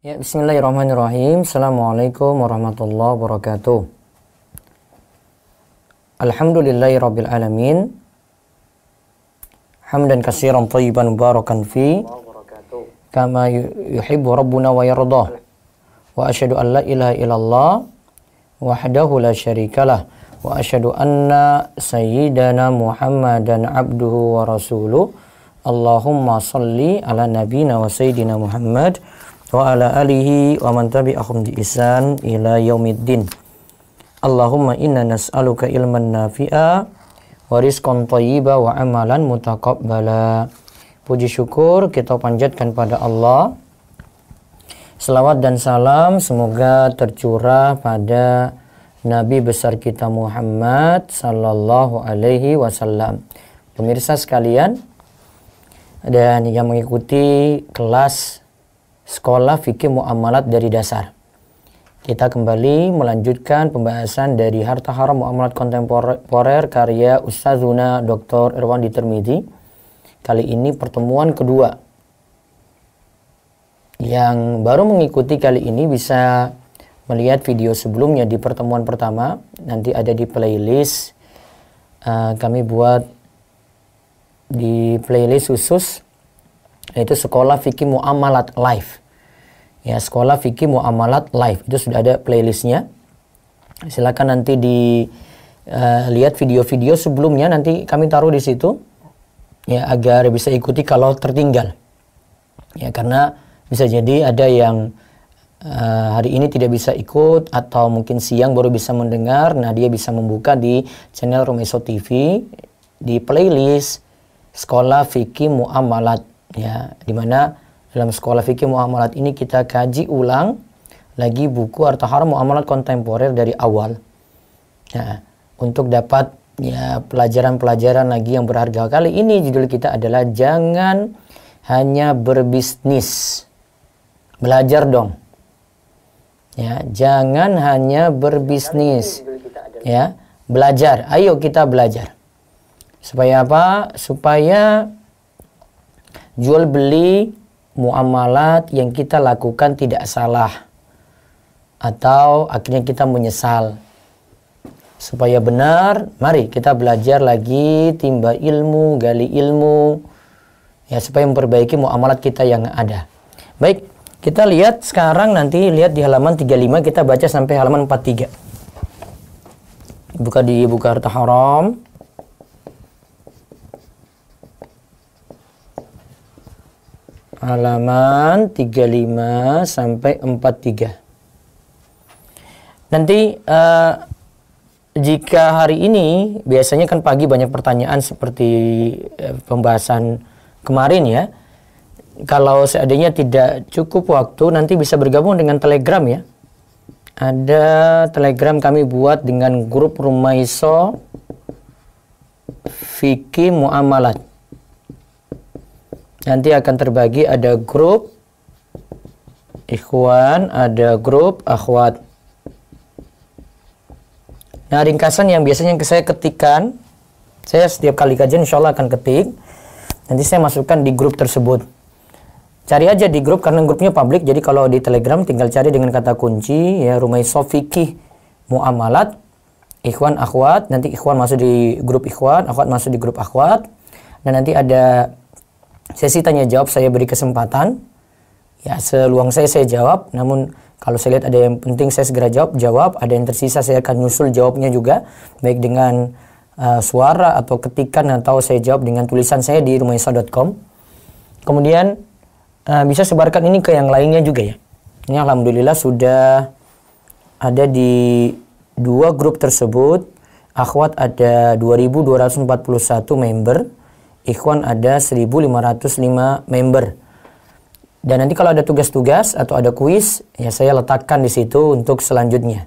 Ya, bismillahirrahmanirrahim. Assalamualaikum warahmatullahi wabarakatuh. Alhamdulillahirabbil alamin. Hamdan katsiran thayyiban mubarakan fi kama yuhibbu rabbuna wa yardah. Wa asyhadu an la ilaha illallah wahdahu la syarikalah wa asyhadu anna sayyidana Muhammadan abduhu wa rasuluh. Allahumma salli ala nabiyyina wa sayyidina Muhammad wa ala alihi wa man tabi'ahum bi ihsan ila yaumiddin. Allahumma inna nas'aluka ilman nafi'a wa rizqan thayyiba wa amalan mutaqabbala. Puji syukur kita panjatkan pada Allah. Selawat dan salam semoga tercurah pada Nabi besar kita Muhammad sallallahu alaihi wasallam. Pemirsa sekalian dan yang mengikuti kelas Sekolah Fikih Muamalat dari Dasar. Kita kembali melanjutkan pembahasan dari Harta Haram Muamalat Kontemporer karya Ustazuna Dr. Irwandi Tirmidzi. Kali ini pertemuan kedua. Yang baru mengikuti kali ini bisa melihat video sebelumnya di pertemuan pertama. Nanti ada di playlist. Kami buat di playlist khusus, yaitu Sekolah Fikih Muamalat Live. Ya, Sekolah Fikih Muamalat Live itu sudah ada playlistnya. Silakan nanti lihat video-video sebelumnya, nanti kami taruh di situ ya agar bisa ikuti kalau tertinggal. Ya, karena bisa jadi ada yang hari ini tidak bisa ikut atau mungkin siang baru bisa mendengar. Nah, dia bisa membuka di channel Rumaiso TV di playlist Sekolah Fikih Muamalat. Ya, dimana dalam Sekolah Fikih Muamalat ini kita kaji ulang lagi buku Harta Haram Muamalat Kontemporer dari awal. Nah, untuk dapat ya pelajaran-pelajaran lagi yang berharga. Kali ini judul kita adalah jangan hanya berbisnis. Belajar dong. Ya, jangan hanya berbisnis. Ya, belajar. Ayo kita belajar. Supaya apa? Supaya jual beli muamalat yang kita lakukan tidak salah atau akhirnya kita menyesal. Supaya benar, mari kita belajar lagi, timba ilmu, gali ilmu ya, supaya memperbaiki muamalat kita yang ada. Baik, kita lihat sekarang, nanti lihat di halaman 35, kita baca sampai halaman 43. Buka di buku Harta Haram. Halaman 35 sampai 43. Nanti jika hari ini biasanya kan pagi banyak pertanyaan seperti pembahasan kemarin ya. Kalau seandainya tidak cukup waktu, nanti bisa bergabung dengan Telegram ya. Ada Telegram kami buat dengan grup Rumaiso Fikih Muamalat. Nanti akan terbagi, ada grup ikhwan, ada grup akhwat. Nah, ringkasan yang biasanya saya ketikkan, saya setiap kali kajian insya Allah akan ketik. Nanti saya masukkan di grup tersebut. Cari aja di grup karena grupnya publik. Jadi kalau di Telegram tinggal cari dengan kata kunci ya Rumaiso Fikih Muamalat ikhwan akhwat. Nanti ikhwan masuk di grup ikhwan, akhwat masuk di grup akhwat. Dan nanti ada sesi tanya jawab, saya beri kesempatan ya seluang saya jawab. Namun kalau saya lihat ada yang penting saya segera jawab, ada yang tersisa saya akan nyusul jawabnya juga, baik dengan suara atau ketikan, atau saya jawab dengan tulisan saya di rumaiso.com. Kemudian bisa sebarkan ini ke yang lainnya juga ya. Ini alhamdulillah sudah ada di 2 grup tersebut. Akhwat ada 2241 member, ikhwan ada 1505 member. Dan nanti kalau ada tugas-tugas atau ada kuis, ya saya letakkan di situ untuk selanjutnya.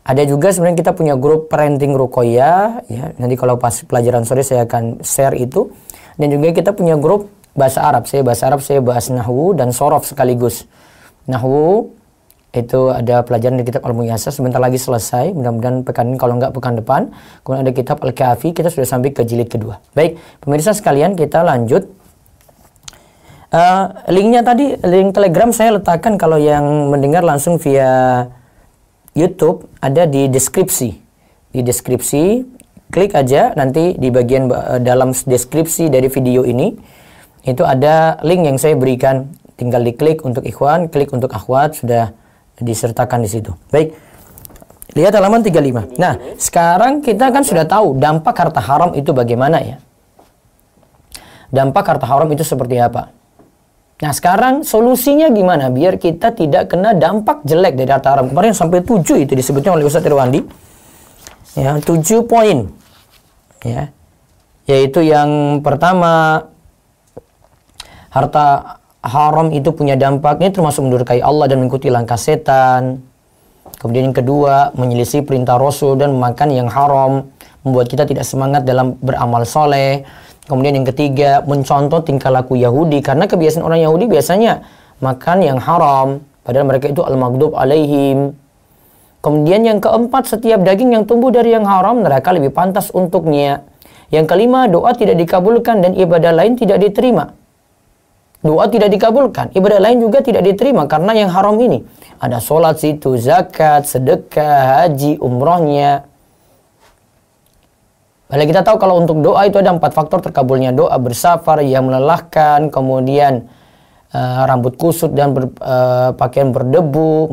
Ada juga sebenarnya kita punya grup parenting Ruqayyah, ya. Nanti kalau pas pelajaran sore saya akan share itu. Dan juga kita punya grup bahasa Arab. Saya bahas nahwu dan sorof sekaligus. Nahwu itu ada pelajaran di kitab Al-Muyassar, sebentar lagi selesai, mudah-mudahan pekan ini, kalau enggak pekan depan. Kemudian ada kitab Al-Kafi, kita sudah sampai ke jilid kedua. Baik, pemirsa sekalian, kita lanjut. Linknya tadi, link Telegram saya letakkan kalau yang mendengar langsung via YouTube ada di deskripsi. Di deskripsi, klik aja nanti di bagian dalam deskripsi dari video ini itu ada link yang saya berikan. Tinggal diklik untuk ikhwan, klik untuk akhwat, sudah disertakan di situ. Baik. Lihat halaman 35. Nah, sekarang kita kan sudah tahu dampak harta haram itu bagaimana ya. Dampak harta haram itu seperti apa? Nah, sekarang solusinya gimana biar kita tidak kena dampak jelek dari harta haram? Kemarin sampai 7 itu disebutnya oleh Ustaz Irwandi. Ya, 7 poin. Ya. Yaitu yang pertama, harta haram itu punya dampaknya termasuk mendurhakai Allah dan mengikuti langkah setan. Kemudian yang kedua, menyelisih perintah Rasul dan memakan yang haram, membuat kita tidak semangat dalam beramal soleh. Kemudian yang ketiga, mencontoh tingkah laku Yahudi, karena kebiasaan orang Yahudi biasanya makan yang haram, padahal mereka itu al-maghdub alaihim. Kemudian yang keempat, setiap daging yang tumbuh dari yang haram, neraka lebih pantas untuknya. Yang kelima, doa tidak dikabulkan dan ibadah lain tidak diterima. Doa tidak dikabulkan, ibadah lain juga tidak diterima karena yang haram ini. Ada sholat situ, zakat, sedekah, haji, umrohnya. Padahal kita tahu kalau untuk doa itu ada 4 faktor terkabulnya doa: bersafar yang melelahkan, kemudian rambut kusut dan pakaian berdebu,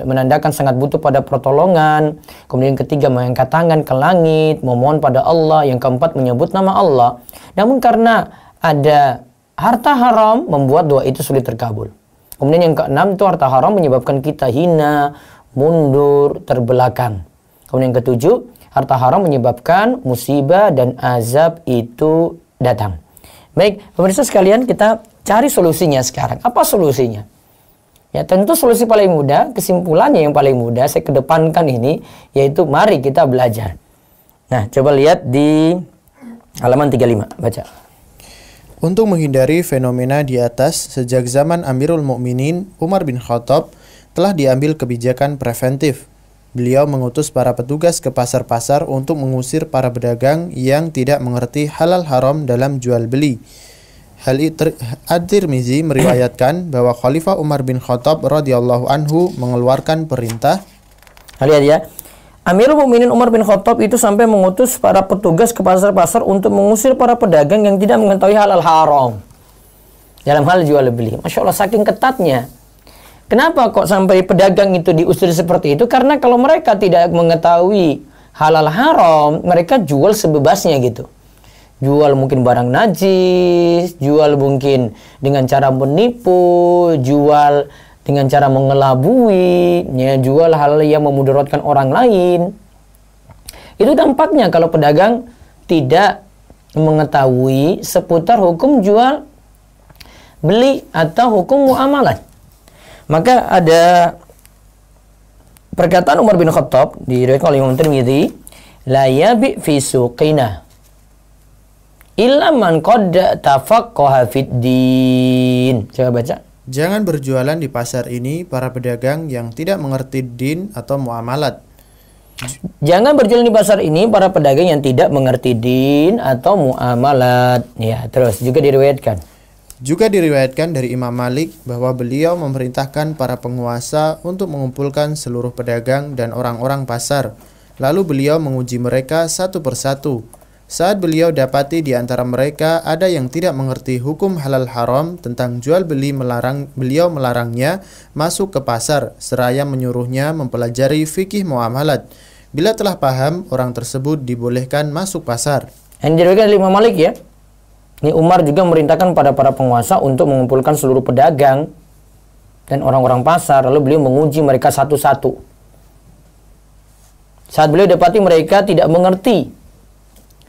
menandakan sangat butuh pada pertolongan. Kemudian ketiga, mengangkat tangan ke langit, memohon pada Allah. Yang keempat, menyebut nama Allah. Namun karena ada harta haram membuat doa itu sulit terkabul. Kemudian yang keenam itu harta haram menyebabkan kita hina, mundur, terbelakang. Kemudian yang ketujuh, harta haram menyebabkan musibah dan azab itu datang. Baik, pemirsa sekalian, kita cari solusinya sekarang. Apa solusinya? Ya, tentu solusi paling mudah, kesimpulannya yang paling mudah saya kedepankan ini, yaitu mari kita belajar. Nah, coba lihat di halaman 35, baca. Untuk menghindari fenomena di atas, sejak zaman Amirul Mukminin Umar bin Khattab telah diambil kebijakan preventif. Beliau mengutus para petugas ke pasar-pasar untuk mengusir para pedagang yang tidak mengerti halal haram dalam jual beli. At-Tirmizi meriwayatkan bahwa Khalifah Umar bin Khattab radhiyallahu anhu mengeluarkan perintah. Lihat ya. Amirul Mukminin Umar bin Khattab itu sampai mengutus para petugas ke pasar-pasar untuk mengusir para pedagang yang tidak mengetahui halal haram dalam hal jual beli. Masya Allah, saking ketatnya. Kenapa kok sampai pedagang itu diusir seperti itu? Karena kalau mereka tidak mengetahui halal haram, mereka jual sebebasnya gitu. Jual mungkin barang najis, jual mungkin dengan cara menipu, jual dengan cara mengelabui, ya, jual hal yang memudaratkan orang lain. Itu dampaknya kalau pedagang tidak mengetahui seputar hukum jual beli atau hukum muamalah. Maka ada perkataan Umar bin Khattab diriwayatkan oleh Imam Tirmidzi, la yabi fi suqina illa man qad tafaqqaha fid din. Coba baca. Jangan berjualan di pasar ini para pedagang yang tidak mengerti din atau muamalat. Jangan berjualan di pasar ini para pedagang yang tidak mengerti din atau muamalat. Ya, terus juga diriwayatkan. Juga diriwayatkan dari Imam Malik bahwa beliau memerintahkan para penguasa untuk mengumpulkan seluruh pedagang dan orang-orang pasar. Lalu beliau menguji mereka satu persatu. Saat beliau dapati di antara mereka ada yang tidak mengerti hukum halal haram tentang jual beli, beliau melarangnya masuk ke pasar seraya menyuruhnya mempelajari fikih muamalat. Bila telah paham, orang tersebut dibolehkan masuk pasar. Yang diriwayatkan oleh Imam Malik ya. Ini Umar juga memerintahkan pada para penguasa untuk mengumpulkan seluruh pedagang dan orang-orang pasar, lalu beliau menguji mereka satu-satu. Saat beliau dapati mereka tidak mengerti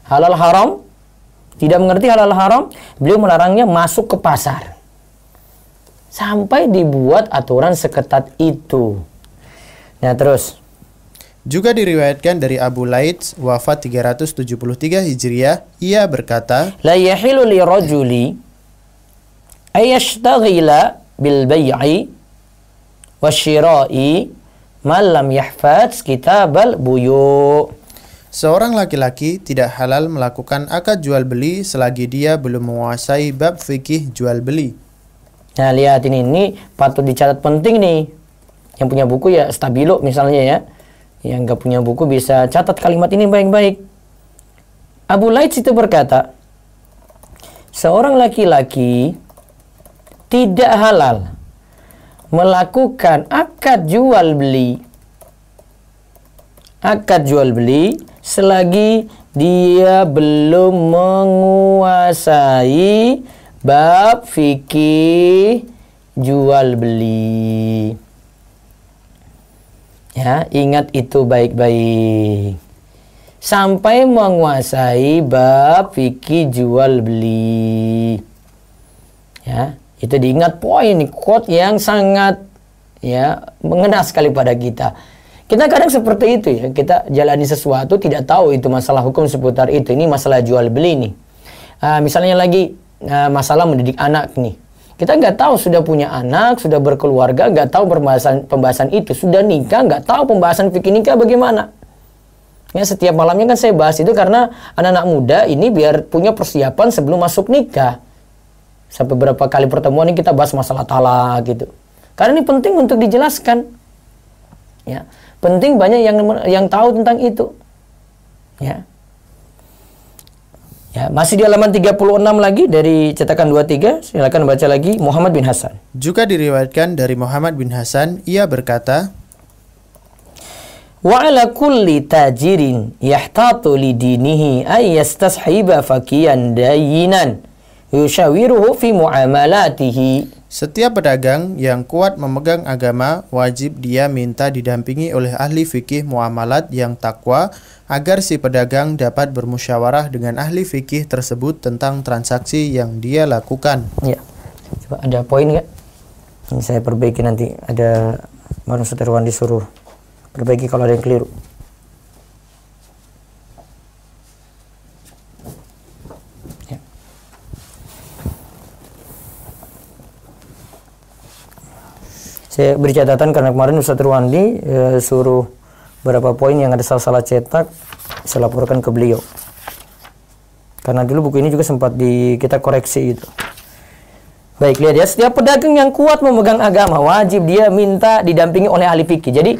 halal haram, tidak mengerti halal haram, beliau melarangnya masuk ke pasar. Sampai dibuat aturan seketat itu. Nah, terus. Juga diriwayatkan dari Abu Laits, wafat 373 Hijriah, ia berkata, La yahilu li rajuli ayashtaghila bil bai'i wasyira'i man lam yahfaz kitabal buyu'. Seorang laki-laki tidak halal melakukan akad jual beli selagi dia belum menguasai bab fikih jual beli. Nah, lihat ini patut dicatat, penting nih. Yang punya buku ya stabilo misalnya ya. Yang nggak punya buku bisa catat kalimat ini baik-baik. Abu Laits itu berkata, seorang laki-laki tidak halal melakukan akad jual beli selagi dia belum menguasai bab fikih jual beli. Ya, ingat itu baik-baik. Sampai menguasai bab fikih jual beli. Ya, itu diingat poin quote yang sangat ya mengena sekali pada kita. Kita kadang seperti itu ya, kita jalani sesuatu tidak tahu itu masalah hukum seputar itu. Ini masalah jual beli nih. Misalnya lagi masalah mendidik anak nih. Kita nggak tahu sudah punya anak, sudah berkeluarga, nggak tahu pembahasan itu. Sudah nikah, nggak tahu pembahasan fikih nikah bagaimana. Ya, setiap malamnya kan saya bahas itu karena anak-anak muda ini biar punya persiapan sebelum masuk nikah. Sampai beberapa kali pertemuan ini kita bahas masalah talak gitu. Karena ini penting untuk dijelaskan. Ya. Penting banyak yang tahu tentang itu. Ya. Ya, masih di halaman 36 lagi dari cetakan 23, silakan baca lagi. Muhammad bin Hasan. Juga diriwayatkan dari Muhammad bin Hasan, ia berkata, wa ala kulli tajirin yahtatu li dinihi ay yastashiba fakiyan dayinan yushawiruhu fi muamalatihi. Setiap pedagang yang kuat memegang agama, wajib dia minta didampingi oleh ahli fikih muamalat yang takwa, agar si pedagang dapat bermusyawarah dengan ahli fikih tersebut tentang transaksi yang dia lakukan. Ya, coba ada poin nggak? Ini saya perbaiki nanti. Ada Bang Ustaz Irwan disuruh perbaiki kalau ada yang keliru. Saya beri catatan karena kemarin Ustaz Irwandi suruh beberapa poin yang ada salah-salah cetak, saya laporkan ke beliau. Karena dulu buku ini juga sempat kita koreksi itu. Baik, lihat ya, setiap pedagang yang kuat memegang agama wajib dia minta didampingi oleh ahli fikih. Jadi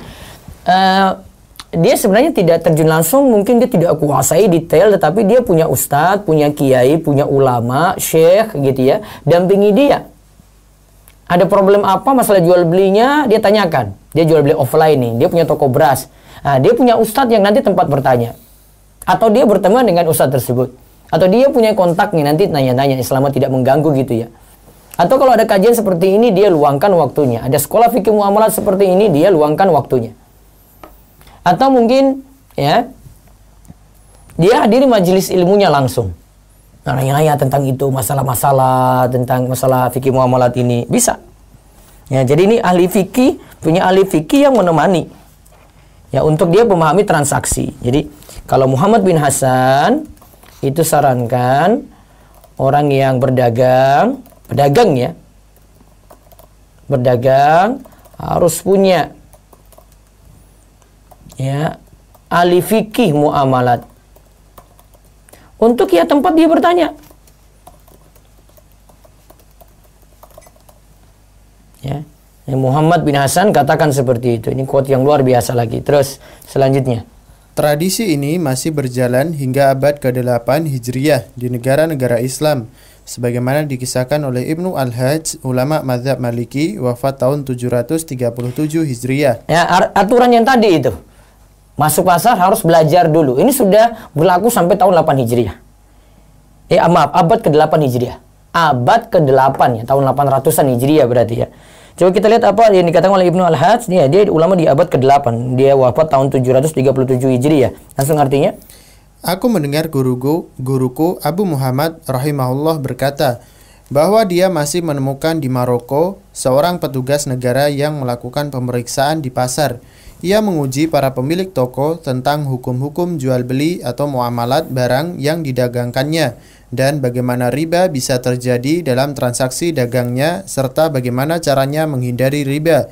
dia sebenarnya tidak terjun langsung, mungkin dia tidak kuasai detail, tetapi dia punya ustadz, punya kiai, punya ulama, syekh gitu ya, dampingi dia. Ada problem apa masalah jual belinya, dia tanyakan. Dia jual beli offline nih, dia punya toko beras. Nah, dia punya ustadz yang nanti tempat bertanya. Atau dia berteman dengan ustadz tersebut. Atau dia punya kontak nih, nanti nanya-nanya selama tidak mengganggu gitu ya. Atau kalau ada kajian seperti ini, dia luangkan waktunya. Ada sekolah fikih muamalat seperti ini, dia luangkan waktunya. Atau mungkin ya, dia hadiri majelis ilmunya langsung. Nanya-nanya tentang itu, masalah-masalah tentang masalah fikih muamalat ini bisa. Ya, jadi ini ahli fikih, punya ahli fikih yang menemani. Ya, untuk dia memahami transaksi. Jadi kalau Muhammad bin Hasan itu sarankan orang yang pedagang ya, berdagang harus punya ya ahli fikih muamalat. Untuk ya tempat dia bertanya. Ya. Muhammad bin Hasan katakan seperti itu. Ini quote yang luar biasa lagi. Terus selanjutnya. Tradisi ini masih berjalan hingga abad ke-8 Hijriyah di negara-negara Islam. Sebagaimana dikisahkan oleh Ibnu Al-Hajj, ulama mazhab Maliki, wafat tahun 737 Hijriyah. Ya, aturan yang tadi itu. Masuk pasar harus belajar dulu. Ini sudah berlaku sampai tahun 8 Hijriah. Maaf, abad ke-8 Hijriah. Abad ke-8 ya, tahun 800-an Hijriah berarti ya. Coba kita lihat apa yang dikatakan oleh Ibnu Al-Hajj. Dia ulama di abad ke-8. Dia wafat tahun 737 Hijriah. Langsung artinya, aku mendengar guruku Abu Muhammad rahimahullah berkata bahwa dia masih menemukan di Maroko seorang petugas negara yang melakukan pemeriksaan di pasar. Ia menguji para pemilik toko tentang hukum-hukum jual beli atau muamalat barang yang didagangkannya dan bagaimana riba bisa terjadi dalam transaksi dagangnya serta bagaimana caranya menghindari riba.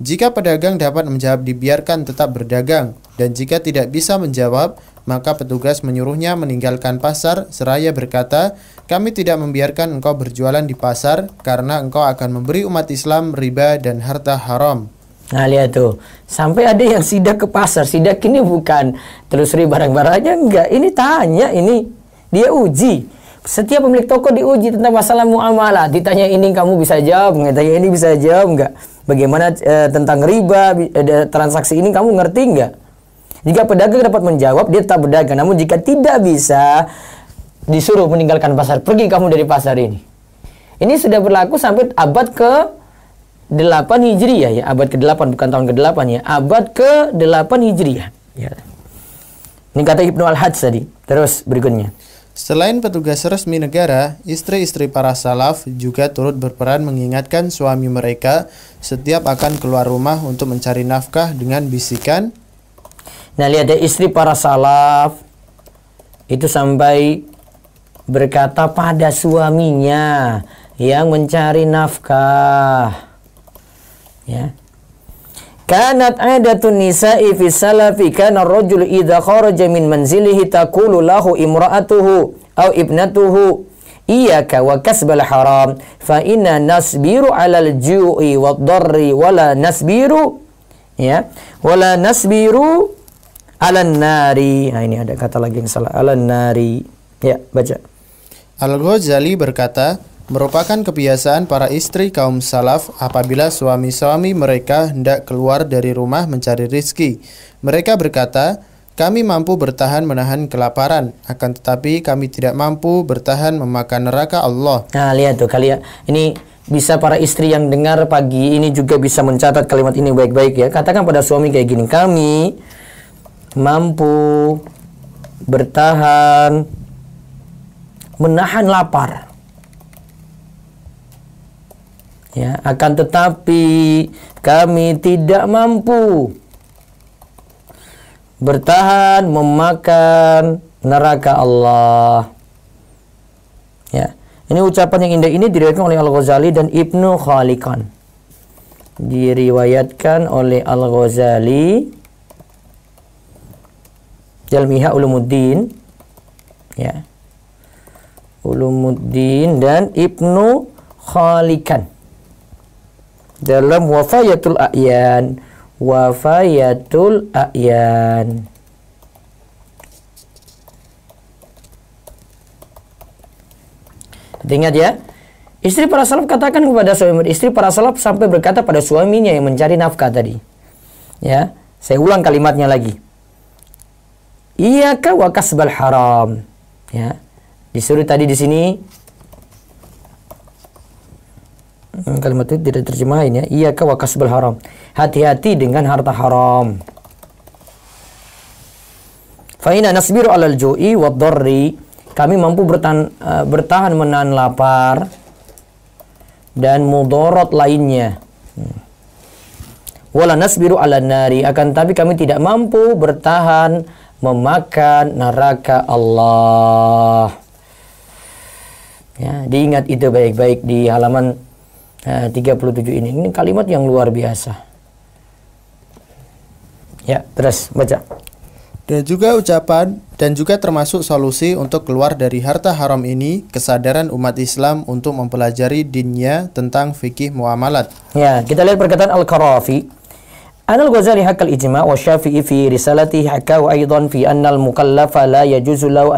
Jika pedagang dapat menjawab, dibiarkan tetap berdagang, dan jika tidak bisa menjawab, Maka petugas menyuruhnya meninggalkan pasar seraya berkata, "Kami tidak membiarkan engkau berjualan di pasar karena engkau akan memberi umat Islam riba dan harta haram." Nah lihat tuh, sampai ada yang sidak ke pasar. Sidak ini bukan telusuri barang-barangnya, enggak. Ini tanya, ini dia uji. Setiap pemilik toko diuji tentang masalah muamalah. Ditanya ini kamu bisa jawab, ditanya ini bisa jawab enggak? Bagaimana tentang riba, transaksi ini kamu ngerti enggak? Jika pedagang dapat menjawab, dia tetap berdagang. Namun jika tidak bisa, disuruh meninggalkan pasar. Pergi kamu dari pasar ini. Ini sudah berlaku sampai abad ke-8 Hijriah ya. Abad ke-8, bukan tahun ke-8 ya. Abad ke-8 Hijriah. Ya. Ini kata Ibnu Al-Hajj tadi. Terus berikutnya. Selain petugas resmi negara, istri-istri para salaf juga turut berperan mengingatkan suami mereka setiap akan keluar rumah untuk mencari nafkah dengan bisikan, nah lihat ya, istri para salaf itu sampai berkata pada suaminya yang mencari nafkah. Ya. Kanat adatun nisa'i fi salafi kana ar-rajulu idza kharaja min manzilihi taqulu lahu imra'atuhu aw ibnatuhu iyyaka wa kasbal haram fa inna nasbiru 'alal ju'i wad-darri wala nasbiru ya wala nasbiru 'alan nari. Nah ini ada kata lagi yang salah, 'alan nari. Ya, baca. Al-Ghazali berkata, merupakan kebiasaan para istri kaum salaf apabila suami-suami mereka hendak keluar dari rumah mencari rizki. Mereka berkata, kami mampu bertahan menahan kelaparan, akan tetapi kami tidak mampu bertahan memakan neraka Allah. Nah lihat tuh kalian, ini bisa para istri yang dengar pagi ini juga bisa mencatat kalimat ini baik-baik ya. Katakan pada suami kayak gini, kami mampu bertahan menahan lapar. Ya, akan tetapi kami tidak mampu bertahan memakan neraka Allah. Ya, ini ucapan yang indah ini diriwayatkan oleh Al-Ghazali dan Ibnu Khalikan. Diriwayatkan oleh Al-Ghazali Jalmiha Ulumuddin, ya, Ulumuddin dan Ibnu Khalikan dalam Wafayatul A'yan. Wafayatul A'yan. Ingat ya, istri para salaf katakan kepada suami, istri para salaf sampai berkata pada suaminya yang mencari nafkah tadi. Ya, saya ulang kalimatnya lagi. Iyyaka wa kasbal haram. Ya, disuruh tadi di sini. Kalimat itu tidak terjemahin ya. Iyyaka wa kasbal haram. Hati-hati dengan harta haram. Fa inna nasbiru 'alal ju'i wad-darri. Kami mampu bertahan menahan lapar dan mudarat lainnya. Wala nasbiru 'alan nari. Akan tapi kami tidak mampu bertahan memakan neraka Allah. Ya, diingat itu baik-baik di halaman 37 ini. Ini kalimat yang luar biasa. Ya, terus baca. Dan juga termasuk solusi untuk keluar dari harta haram ini, kesadaran umat Islam untuk mempelajari dinnya tentang fikih muamalat. Ya, kita lihat perkataan Al-Qarafi. Al-Ghazali hakal ijma' wa Syafi'i fi risalatihi hakahu aidan fi anna al-mukallafa la yajuzu lahu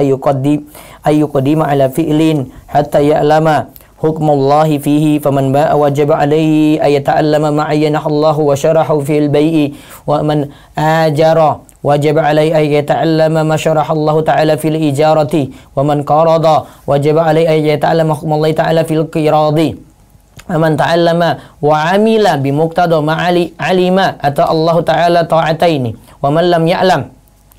ayyuqaddima ala fi'lin hatta ya'lama hukmullahi fihi faman ba'a wajaba alaihi ayata'allama ma'ayyanahu Allahu wa syarahu fil bai'i wa man ajara wajaba alaihi ayata'allama ma syaraha Allahu ta'ala fil ijarati wa man qarada wajaba alaihi ayata'allama hukmullahi ta'ala fil qiradi wa man ta'allama wa 'amila bi muqtada ma'ali 'alima ata Allahu ta'ala ta'ataini wa man lam ya'lam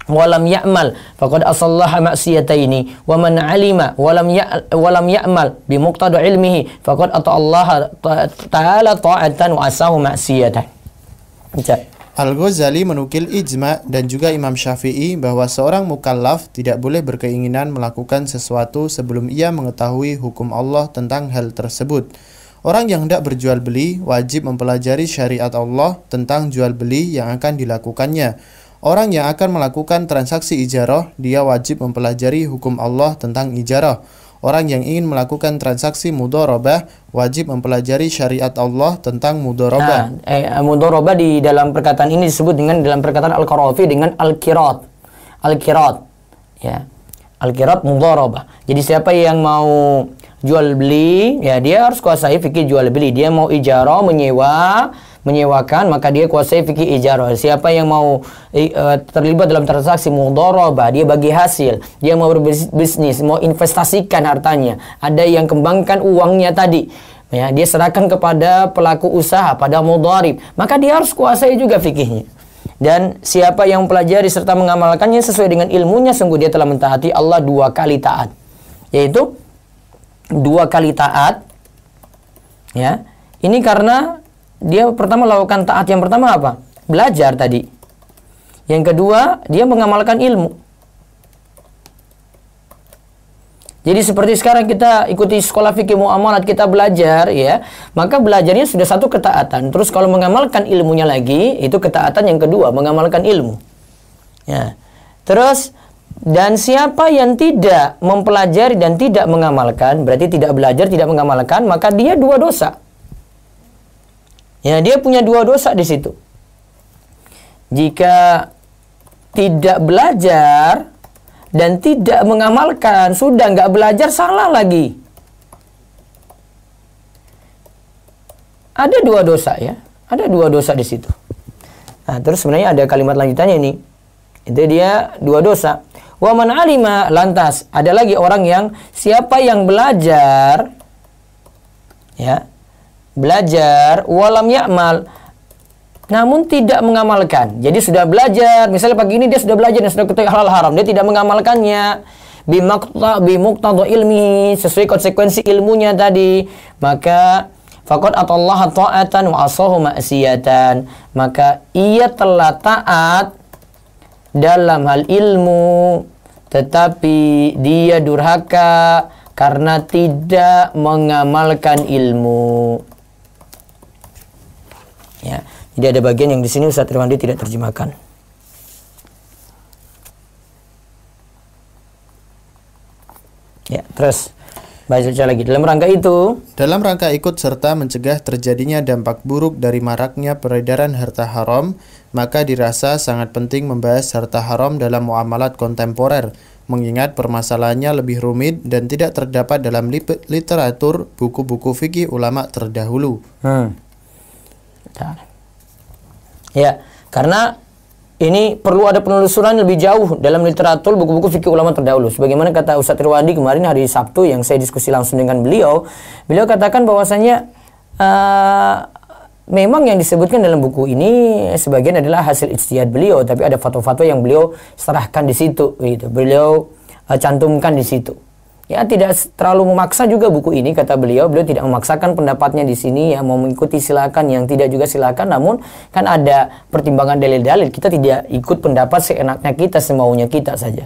walam ya'mal faqad asallaha ma'siyataini wa man 'alima walam ya'mal bi muqtada ilmihi faqad ata Allah ta'ala ta'atan wa asahu ma'siyatan. Al-Ghazali menukil ijma' dan juga Imam Syafi'i bahwa seorang mukallaf tidak boleh berkeinginan melakukan sesuatu sebelum ia mengetahui hukum Allah tentang hal tersebut. Orang yang hendak berjual beli wajib mempelajari syariat Allah tentang jual beli yang akan dilakukannya. Orang yang akan melakukan transaksi ijarah, dia wajib mempelajari hukum Allah tentang ijarah. Orang yang ingin melakukan transaksi mudharabah, wajib mempelajari syariat Allah tentang mudharabah. Mudharabah di dalam perkataan ini disebut dengan dalam perkataan Al-Qarafi dengan al-qirat. Al-qirat. Ya. Al-qirat mudharabah. Jadi siapa yang mau jual beli, ya dia harus kuasai fikih jual beli. Dia mau ijarah, menyewakan, maka dia kuasai fikih ijarah. Siapa yang mau terlibat dalam transaksi mudharabah, dia bagi hasil, dia mau berbisnis, mau investasikan hartanya, ada yang kembangkan uangnya tadi, ya, dia serahkan kepada pelaku usaha, pada mudharib, maka dia harus kuasai juga fikihnya. Dan siapa yang mempelajari serta mengamalkannya sesuai dengan ilmunya, sungguh dia telah mentaati Allah 2 kali taat, yaitu 2 kali taat, ya. Ini karena dia pertama lakukan taat. Yang pertama apa? Belajar tadi. Yang kedua, dia mengamalkan ilmu. Jadi seperti sekarang kita ikuti sekolah fikih muamalat, kita belajar, ya, maka belajarnya sudah satu ketaatan. Terus kalau mengamalkan ilmunya lagi, itu ketaatan yang kedua, mengamalkan ilmu. Ya. Terus, dan siapa yang tidak mempelajari dan tidak mengamalkan, berarti tidak belajar, tidak mengamalkan, maka dia 2 dosa. Ya, dia punya 2 dosa di situ. Jika tidak belajar dan tidak mengamalkan, sudah nggak belajar, salah lagi. Ada 2 dosa, ya. Ada 2 dosa di situ. Nah, terus sebenarnya ada kalimat lanjutannya ini. Itu dia 2 dosa. Wa man alima, lantas ada lagi orang yang siapa yang belajar, ya, belajar walam ya'mal, namun tidak mengamalkan. Jadi sudah belajar, misalnya pagi ini dia sudah belajar dan sudah ketahui halal haram, dia tidak mengamalkannya bimuqtada ilmi, sesuai konsekuensi ilmunya tadi, maka faqad atallaha ta'atan wa asahu ma'siyatan, maka ia telah taat dalam hal ilmu, tetapi dia durhaka karena tidak mengamalkan ilmu. Ya, jadi ada bagian yang di sini Ustaz Irwandi tidak terjemahkan. Ya, terus baca lagi. Dalam rangka ikut serta mencegah terjadinya dampak buruk dari maraknya peredaran harta haram, maka dirasa sangat penting membahas harta haram dalam muamalat kontemporer, mengingat permasalahannya lebih rumit dan tidak terdapat dalam literatur buku-buku fikih ulama terdahulu. Ya, karena ini perlu ada penelusuran lebih jauh dalam literatur buku-buku fikih ulama terdahulu. Sebagaimana kata Ustaz Irwandi kemarin hari Sabtu yang saya diskusi langsung dengan beliau katakan bahwasanya memang yang disebutkan dalam buku ini sebagian adalah hasil ijtihad beliau, tapi ada fatwa-fatwa yang beliau serahkan di situ, gitu. Beliau cantumkan di situ. Ya, tidak terlalu memaksa juga buku ini, kata beliau tidak memaksakan pendapatnya di sini, yang mau mengikuti silakan, yang tidak juga silakan, namun kan ada pertimbangan dalil-dalil, kita tidak ikut pendapat seenaknya kita, semaunya kita saja.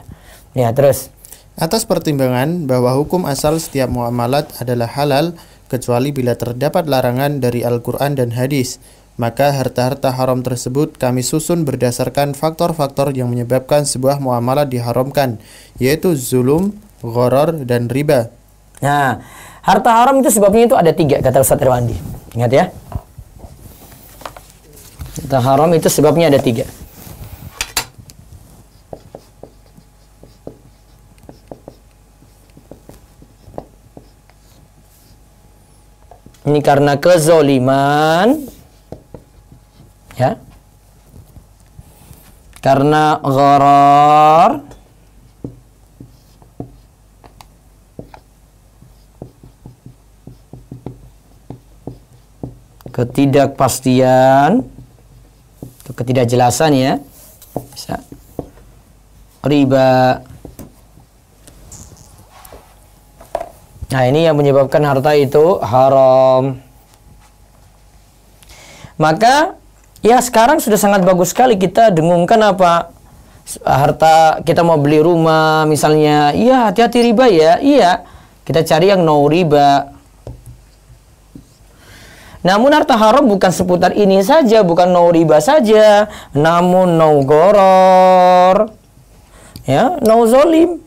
Ya, terus atas pertimbangan bahwa hukum asal setiap muamalat adalah halal kecuali bila terdapat larangan dari Al-Quran dan hadis, maka harta-harta haram tersebut kami susun berdasarkan faktor-faktor yang menyebabkan sebuah muamalat diharamkan, yaitu zulum, gharar, dan riba. Nah, harta haram itu sebabnya itu ada 3, kata Ustaz Irwandi. Ingat ya, harta haram itu sebabnya ada 3. Ini karena kezoliman, ya, karena gharar, ketidakpastian, ketidakjelasan, ya, bisa, riba. Nah, ini yang menyebabkan harta itu haram. Maka ya sekarang sudah sangat bagus sekali kita dengungkan apa? Harta kita mau beli rumah misalnya, iya hati-hati riba ya. Iya, kita cari yang no riba. Namun harta haram bukan seputar ini saja, bukan no riba saja, namun no goror, ya, no zolim.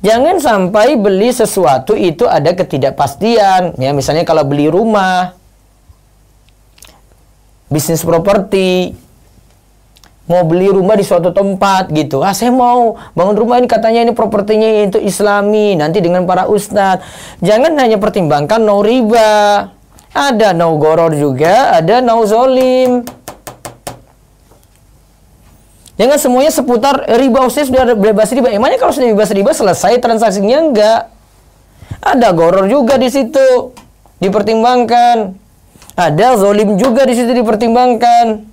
Jangan sampai beli sesuatu itu ada ketidakpastian. Ya, misalnya kalau beli rumah, bisnis properti, mau beli rumah di suatu tempat gitu. Ah, saya mau bangun rumah ini, katanya ini propertinya itu Islami, nanti dengan para ustadz. Jangan hanya pertimbangkan no riba. Ada no goror juga, ada no zolim. Jangan semuanya seputar riba. Saya sudah bebas riba. Emangnya kalau sudah bebas riba selesai transaksinya? Enggak. Ada goror juga di situ, dipertimbangkan. Ada zolim juga di situ, dipertimbangkan.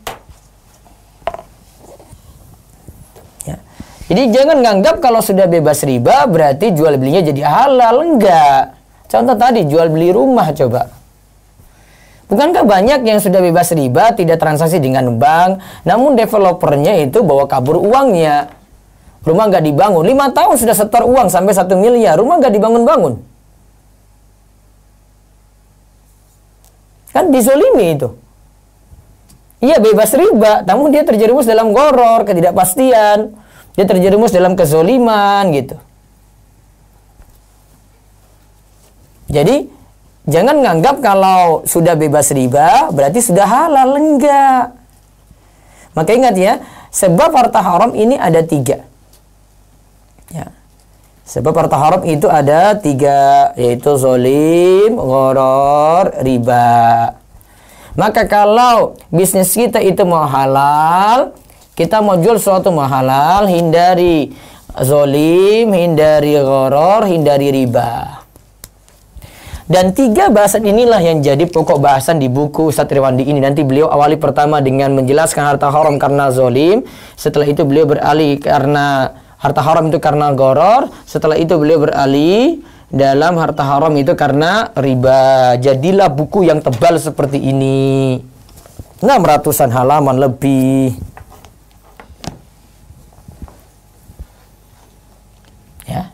Jadi jangan nganggap kalau sudah bebas riba berarti jual belinya jadi halal. Enggak. Contoh tadi jual beli rumah coba. Bukankah banyak yang sudah bebas riba, tidak transaksi dengan bank, namun developernya itu bawa kabur uangnya. Rumah nggak dibangun. 5 tahun sudah setor uang sampai 1 miliar. Rumah nggak dibangun-bangun. Kan dizolimi itu. Iya bebas riba, namun dia terjerumus dalam goror, ketidakpastian. Dia terjerumus dalam kezoliman gitu. Jadi jangan nganggap kalau sudah bebas riba berarti sudah halal. Enggak. Maka ingat ya, sebab harta haram ini ada 3. Ya. Sebab harta haram itu ada 3, yaitu zolim, goror, riba. Maka kalau bisnis kita itu mau halal, kita mau jual sesuatu mau halal, hindari zolim, hindari goror, hindari riba. Dan 3 bahasan inilah yang jadi pokok bahasan di buku Ustadz Irwandi ini. Nanti beliau awali pertama dengan menjelaskan harta haram karena zolim. Setelah itu beliau beralih karena harta haram itu karena goror. Setelah itu beliau beralih dalam harta haram itu karena riba. Jadilah buku yang tebal seperti ini, 600-an halaman lebih. Ya,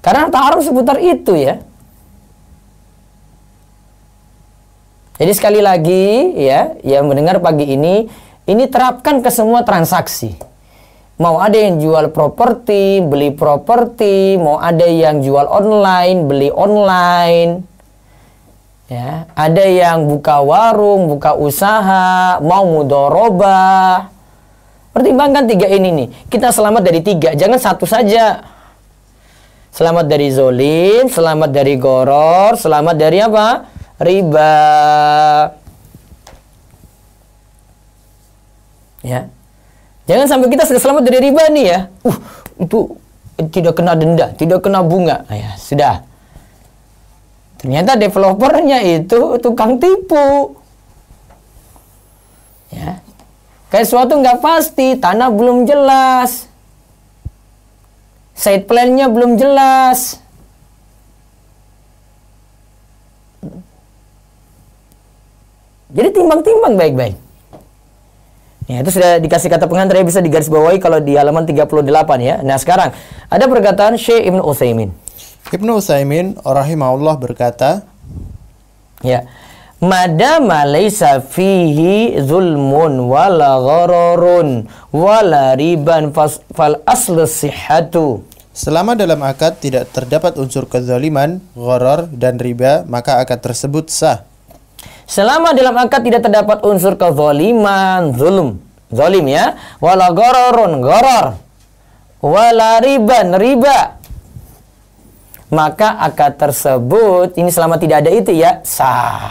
karena harta haram seputar itu ya. Jadi sekali lagi ya, yang mendengar pagi ini terapkan ke semua transaksi. Mau ada yang jual properti, beli properti, mau ada yang jual online, beli online. Ya, ada yang buka warung, buka usaha, mau mudharabah. Pertimbangkan 3 ini nih. Kita selamat dari 3, jangan satu saja. Selamat dari zolim, selamat dari goror, selamat dari apa? Riba. Ya. Jangan sampai kita sudah selamat dari riba nih ya. Itu tidak kena denda, tidak kena bunga. Nah, ya, sudah. Ternyata developernya itu tukang tipu. Ya. Kayak sesuatu nggak pasti, tanah belum jelas. Side plan-nya belum jelas. Jadi timbang-timbang baik-baik. Ya, itu sudah dikasih kata pengantar, bisa digarisbawahi kalau di halaman 38 ya. Nah, sekarang ada perkataan Syekh Ibnu Utsaimin. Ibnu Utsaimin rahimahullah berkata, ya, madama laisa fihi zulmun wala ghararun wala riban fal aslu sihhatu. Selama dalam akad tidak terdapat unsur kezaliman, gharar dan riba, maka akad tersebut sah. Selama dalam akad tidak terdapat unsur kezaliman, zalim ya, wala ghararun, gharar, wala riban, riba, maka akad tersebut, ini selama tidak ada itu ya, sah.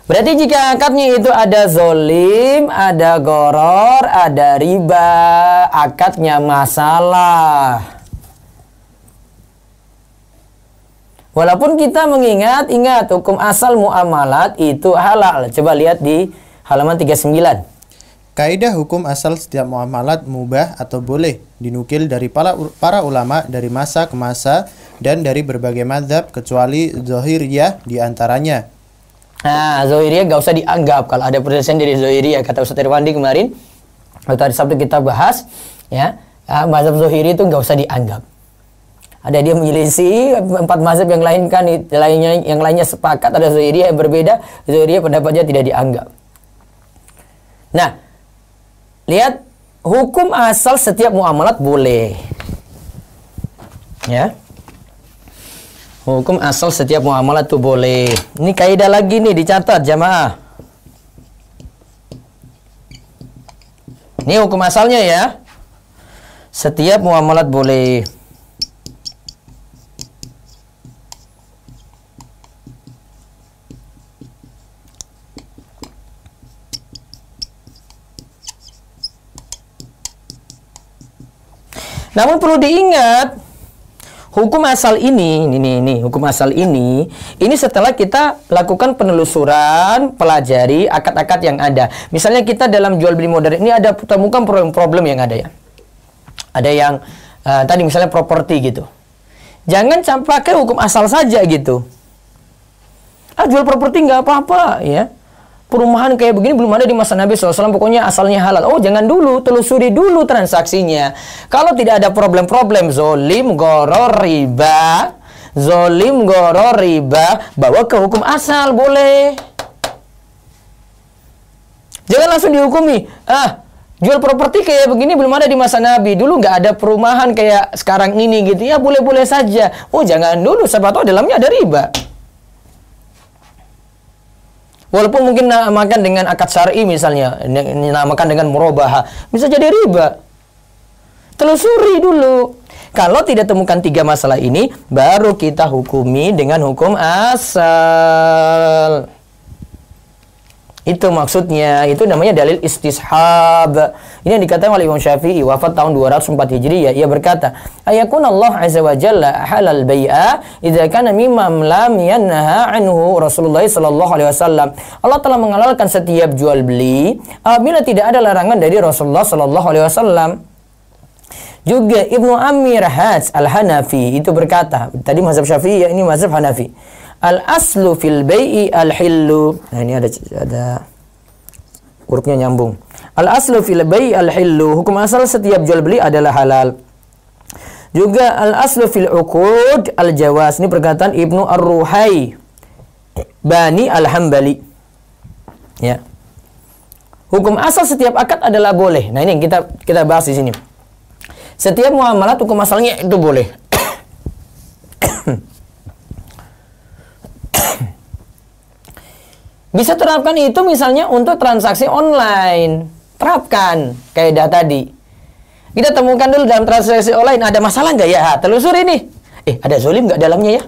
Berarti jika akadnya itu ada zolim, ada goror, ada riba, akadnya masalah. Walaupun kita ingat hukum asal muamalat itu halal. Coba lihat di halaman 39. Kaidah hukum asal setiap muamalat mubah atau boleh dinukil dari para ulama dari masa ke masa dan dari berbagai mazhab kecuali Zahiriyah diantaranya. Nah, Zahiriyah gak usah dianggap. Kalau ada perselisihan dari Zahiriyah, kata Ustadz Irwandi kemarin, waktu hari Sabtu kita bahas, ya, mazhab Zahiri itu gak usah dianggap. Ada dia menyelisih, 4 mazhab yang lain kan yang lainnya sepakat, ada Zahiriyah yang berbeda, Zahiriyah pendapatnya tidak dianggap. Nah, lihat hukum asal setiap muamalat boleh. Ya. Hukum asal setiap muamalat itu boleh. Ini kaidah lagi nih, dicatat jamaah. Ini hukum asalnya ya. Setiap muamalat boleh. Namun perlu diingat, hukum asal ini hukum asal ini setelah kita lakukan penelusuran, pelajari akad-akad yang ada. Misalnya kita dalam jual beli modern ini ada temukan problem-problem yang ada ya. Ada yang tadi misalnya properti gitu. Jangan pakai hukum asal saja gitu. Jual properti nggak apa-apa ya. Perumahan kayak begini belum ada di masa Nabi SAW, pokoknya asalnya halal. Oh, jangan dulu, telusuri dulu transaksinya. Kalau tidak ada problem-problem zolim, goror, riba, bawa ke hukum asal, boleh. Jangan langsung dihukumi. Jual properti kayak begini belum ada di masa Nabi. Dulu nggak ada perumahan kayak sekarang ini gitu. Ya boleh-boleh saja. Oh, jangan dulu, siapa tahu dalamnya ada riba. Walaupun mungkin namakan dengan akad syar'i misalnya, namakan dengan murabahah, bisa jadi riba. Telusuri dulu. Kalau tidak temukan 3 masalah ini, baru kita hukumi dengan hukum asal. Itu maksudnya, itu namanya dalil istishab. Ini yang dikatakan oleh Imam Syafi'i, wafat tahun 204 Hijriah. Ia berkata, ayakun Allah azza wa jalla halal bai'a idza kana mimma lam yanha anhu Rasulullah sallallahu alaihi wasallam. Allah telah menghalalkan setiap jual beli apabila tidak ada larangan dari Rasulullah sallallahu alaihi wasallam. Juga Ibnu Amir Hats Al-Hanafi itu berkata, tadi mazhab Syafi'i, ya ini mazhab Hanafi. Al-aslu fil bai'i al-hillu. Nah, ini ada hurufnya nyambung. Al-aslu fil bai'i al-hillu. Hukum asal setiap jual beli adalah halal. Juga al-aslu fil uqud al-jawaz. Ini perkataan Ibnu Ar-Ruhai Bani Al-Hambali. Ya. Hukum asal setiap akad adalah boleh. Nah, ini yang kita bahas di sini. Setiap muamalat hukum asalnya itu boleh. Bisa terapkan itu misalnya untuk transaksi online. Terapkan kaidah tadi. Kita temukan dulu dalam transaksi online ada masalah nggak ya? Telusuri nih. Ada zolim nggak dalamnya ya?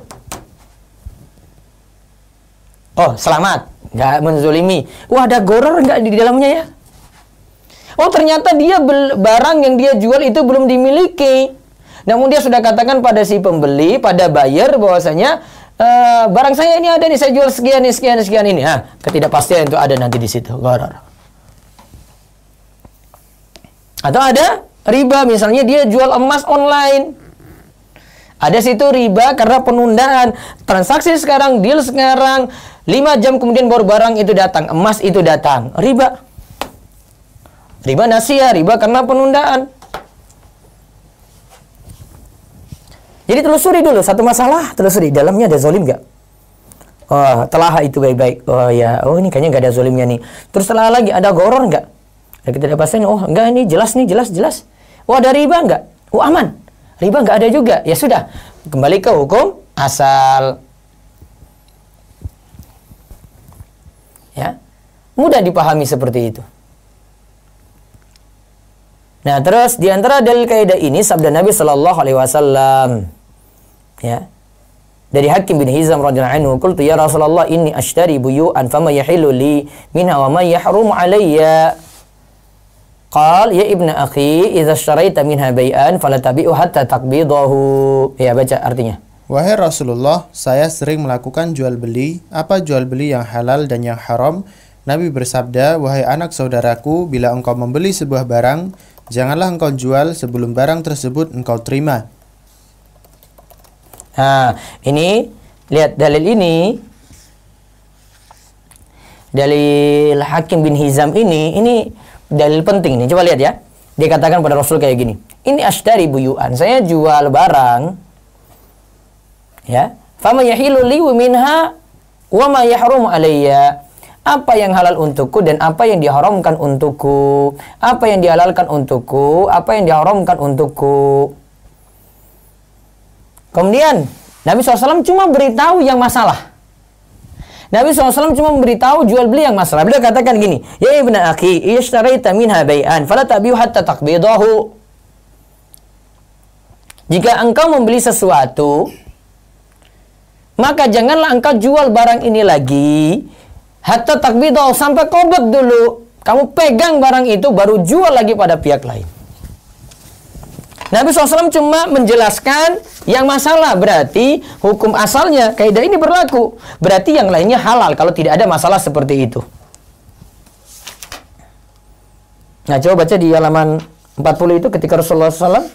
Oh, selamat. Nggak menzolimi. Wah, ada goror nggak di dalamnya ya? Oh, ternyata dia barang yang dia jual itu belum dimiliki. Namun dia sudah katakan pada si pembeli, pada buyer bahwasanya barang saya ini ada nih, saya jual sekian ini. Ketidakpastian itu ada nanti di situ, gharar. Atau ada riba, misalnya dia jual emas online. Ada situ riba karena penundaan. Transaksi sekarang, deal sekarang, 5 jam kemudian baru barang itu datang, emas itu datang. Riba. Riba nasiah, riba karena penundaan. Jadi telusuri dulu satu masalah, telusuri dalamnya ada zolim nggak? Oh, telah itu baik-baik. Oh ya, oh ini kayaknya nggak ada zolimnya nih. Terus telah lagi ada goror nggak? Ya, kita dapat pastikan, oh enggak ini jelas nih, jelas. Oh ada riba nggak? Oh aman. Riba nggak ada juga. Ya sudah, kembali ke hukum asal. Ya, mudah dipahami seperti itu. Nah, terus di antara dalil kaidah ini sabda Nabi sallallahu alaihi wasallam. Ya. Dari Hakim bin Hizam radhiyallahu anhu, qultu ya Rasulullah inni ashtari buyu'an fama yahilu li minha wa ma yahrumu alayya. Qal ya ibna akhi idza ishtaraita minha bai'an fala tabi'u hatta taqbidahu. Ya, baca artinya. Wahai Rasulullah, saya sering melakukan jual beli. Apa jual beli yang halal dan yang haram? Nabi bersabda, wahai anak saudaraku, bila engkau membeli sebuah barang, janganlah engkau jual sebelum barang tersebut engkau terima. Nah, ini lihat dalil ini. Dalil Hakim bin Hizam ini dalil penting nih. Coba lihat ya. Dia katakan pada Rasul kayak gini. Ini ashtari buyu'an. Saya jual barang. Ya, fama yahilu li minha wa ma yahrumu alayya. Apa yang halal untukku dan apa yang diharamkan untukku. Apa yang dihalalkan untukku, apa yang diharamkan untukku. Kemudian Nabi SAW cuma beritahu yang masalah. Nabi SAW cuma memberitahu jual beli yang masalah. Beliau katakan gini, ya ibn akhi, ishtaraita minha bay'an fala tabi'u hatta taqbidahu. Jika engkau membeli sesuatu, maka janganlah engkau jual barang ini lagi hatta taqbidahu, sampai qabad dulu. Kamu pegang barang itu baru jual lagi pada pihak lain. Nabi SAW cuma menjelaskan yang masalah, berarti hukum asalnya kaidah ini berlaku. Berarti yang lainnya halal kalau tidak ada masalah seperti itu. Nah, coba baca di halaman 40 itu ketika Rasulullah SAW.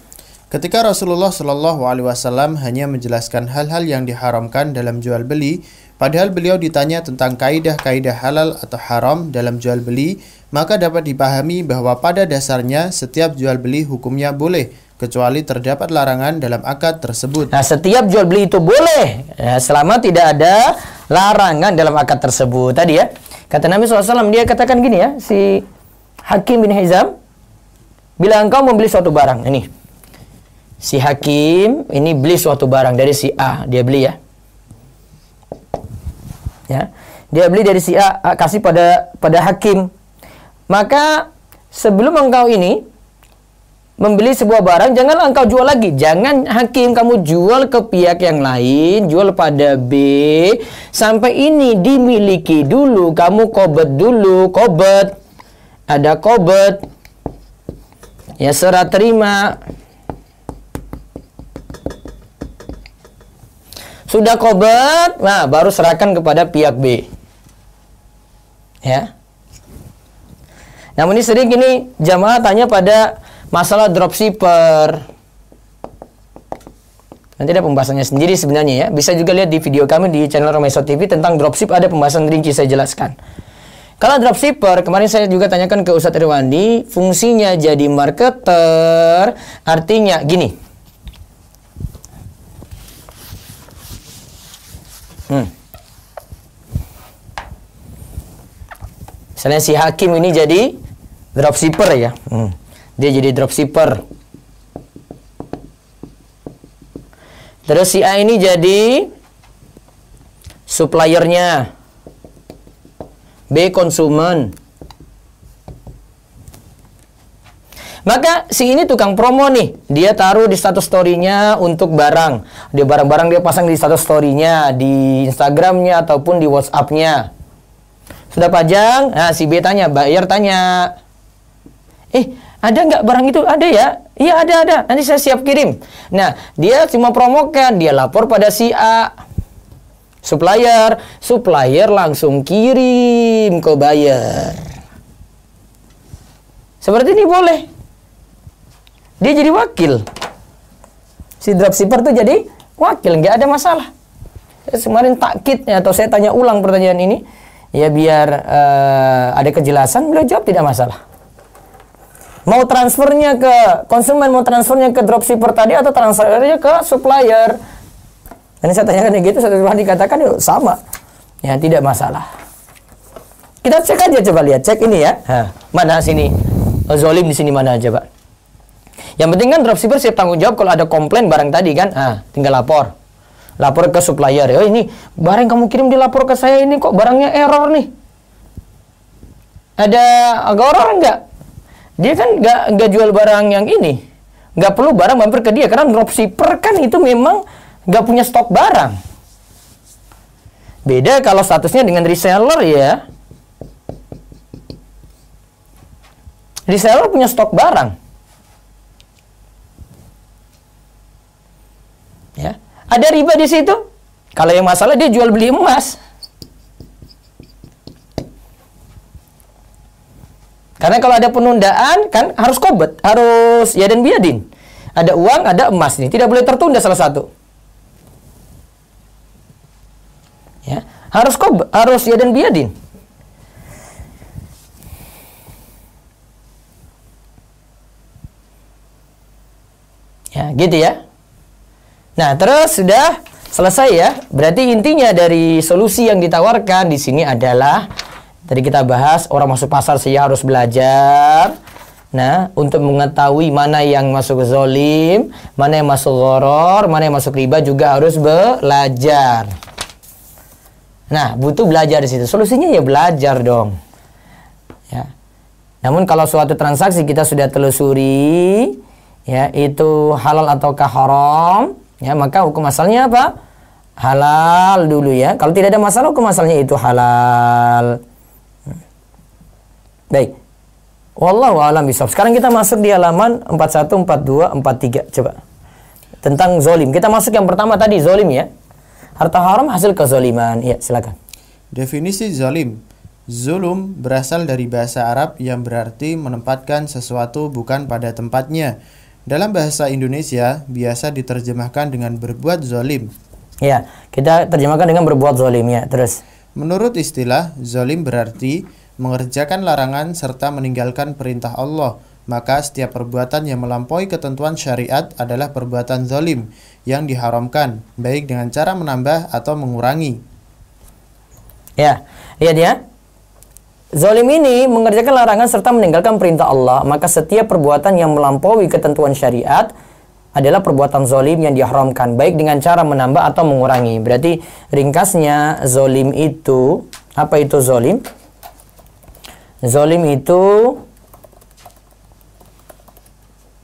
Ketika Rasulullah Shallallahu Alaihi Wasallam hanya menjelaskan hal-hal yang diharamkan dalam jual beli, padahal beliau ditanya tentang kaidah-kaidah halal atau haram dalam jual beli, maka dapat dipahami bahwa pada dasarnya setiap jual beli hukumnya boleh, kecuali terdapat larangan dalam akad tersebut. Nah, setiap jual beli itu boleh, ya, selama tidak ada larangan dalam akad tersebut. Tadi ya, kata Nabi SAW, dia katakan gini ya, si Hakim bin Hizam, bila engkau membeli suatu barang, ini si Hakim ini beli suatu barang dari si A, dia beli ya. Ya, dia beli dari si A, kasih pada Hakim. Maka sebelum engkau ini membeli sebuah barang, janganlah engkau jual lagi. Jangan Hakim kamu jual ke pihak yang lain, jual pada B sampai ini dimiliki dulu, kamu qabad dulu, qabad. Ada qabad. Ya, serah terima. Sudah qabad, nah baru serahkan kepada pihak B. Ya. Namun ini sering ini jamaah tanya pada masalah dropshipper. Nanti ada pembahasannya sendiri sebenarnya ya. Bisa juga lihat di video kami di channel Romeso TV tentang dropship, ada pembahasan rinci saya jelaskan. Kalau dropshipper, kemarin saya juga tanyakan ke Ustadz Irwandi, fungsinya jadi marketer, artinya gini. Misalnya si Hakim ini jadi dropshipper ya. Dia jadi dropshipper. Terus si A ini jadi suppliernya. B konsumen. Maka si ini tukang promo nih. Dia taruh di status story-nya untuk barang. Dia barang-barang dia pasang di status story-nya, di Instagram-nya ataupun di WhatsApp-nya. Sudah pajang, nah si B tanya, buyer tanya, ada nggak barang itu? Ada ya? Iya ada. Nanti saya siap kirim. Nah, dia cuma promokan, dia lapor pada si A, supplier langsung kirim ke buyer. Seperti ini boleh. Dia jadi wakil. Si dropshipper tuh jadi wakil, nggak ada masalah. Kemarin takkitnya atau saya tanya ulang pertanyaan ini, ya biar ada kejelasan, beliau jawab tidak masalah. Mau transfernya ke konsumen, mau transfernya ke dropshipper tadi atau transfernya ke supplier. Dan saya tanyakan gitu, satu orang dikatakan yuk sama. Ya tidak masalah. Kita cek aja, coba lihat, cek ini ya. Mana sini? Zolim di sini mana aja, Pak? Yang penting kan dropshipper siap tanggung jawab kalau ada komplain barang tadi kan. Tinggal lapor ke supplier. Oh ini barang kamu kirim dilapor ke saya ini kok barangnya error nih. Ada error enggak? Dia kan nggak jual barang yang ini. Nggak perlu barang mampir ke dia karena dropshipper kan itu memang nggak punya stok barang. Beda kalau statusnya dengan reseller ya. Reseller punya stok barang. Ya. Ada riba di situ. Kalau yang masalah dia jual beli emas. Karena kalau ada penundaan kan harus qabad, harus ya dan biadin. Ada uang, ada emas nih, tidak boleh tertunda salah satu. Ya, harus qabad, harus ya dan biadin. Ya, gitu ya. Nah, terus sudah Selesai ya. Berarti intinya dari solusi yang ditawarkan di sini adalah tadi kita bahas orang masuk pasar saja harus belajar. Nah, untuk mengetahui mana yang masuk zolim, mana yang masuk gharar, mana yang masuk riba juga harus belajar. Nah, butuh belajar di situ. Solusinya ya belajar dong. Ya. Namun kalau suatu transaksi kita sudah telusuri, ya itu halal ataukah haram, ya maka hukum asalnya apa? Halal dulu ya. Kalau tidak ada masalah, hukum asalnya itu halal. Baik. Wallahu a'lam bishawab. Sekarang kita masuk di halaman 41, 42, 43. Coba. Tentang zolim. Kita masuk yang pertama tadi, zolim ya. Harta haram hasil kezoliman. Ya, silakan. Definisi zalim. Zulum berasal dari bahasa Arab yang berarti menempatkan sesuatu bukan pada tempatnya. Dalam bahasa Indonesia, biasa diterjemahkan dengan berbuat zalim. Ya, kita terjemahkan dengan berbuat zalim ya. Terus. Menurut istilah, zalim berarti mengerjakan larangan serta meninggalkan perintah Allah. Maka setiap perbuatan yang melampaui ketentuan syariat adalah perbuatan zalim yang diharamkan, baik dengan cara menambah atau mengurangi. Ya, lihat ya. Zalim ini mengerjakan larangan serta meninggalkan perintah Allah. Maka setiap perbuatan yang melampaui ketentuan syariat adalah perbuatan zalim yang diharamkan, baik dengan cara menambah atau mengurangi. Berarti ringkasnya zalim itu, apa itu zalim? Zalim itu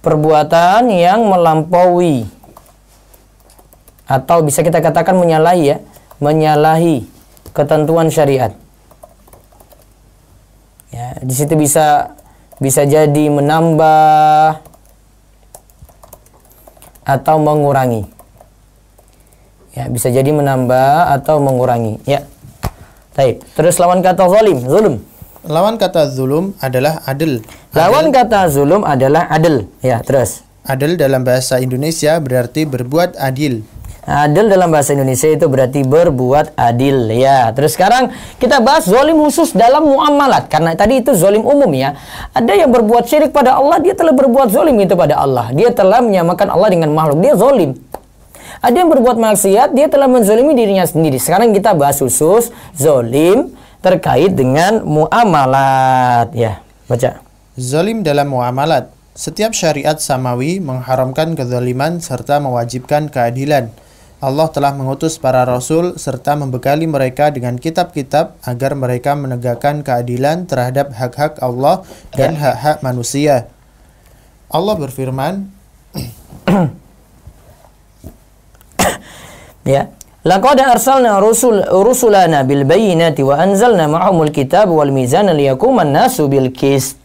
perbuatan yang melampaui atau bisa kita katakan menyalahi ya, menyalahi ketentuan syariat. Ya, di situ bisa jadi menambah atau mengurangi. Ya, bisa jadi menambah atau mengurangi. Ya. Baik. Terus lawan kata zalim, zulum. Lawan kata zulum adalah adil. Lawan kata zulum adalah adil. Ya, terus. Adil dalam bahasa Indonesia berarti berbuat adil. Adil dalam bahasa Indonesia itu berarti berbuat adil. Ya, terus sekarang kita bahas zalim khusus dalam muamalat. Karena tadi itu zalim umum ya. Ada yang berbuat syirik pada Allah, dia telah berbuat zalim itu pada Allah. Dia telah menyamakan Allah dengan makhluk, dia zalim. Ada yang berbuat maksiat, dia telah menzalimi dirinya sendiri. Sekarang kita bahas khusus zalim terkait dengan muamalat. Ya, baca. Zalim dalam muamalat. Setiap syariat samawi mengharamkan kezaliman serta mewajibkan keadilan. Allah telah mengutus para rasul serta membekali mereka dengan kitab-kitab agar mereka menegakkan keadilan terhadap hak-hak Allah dan hak-hak manusia. Allah berfirman, ya. Laqad arsalna rusulana bil bayyinati wa anzalna ma'ahumul kitab wal mizana liyaquman nasu bil qist.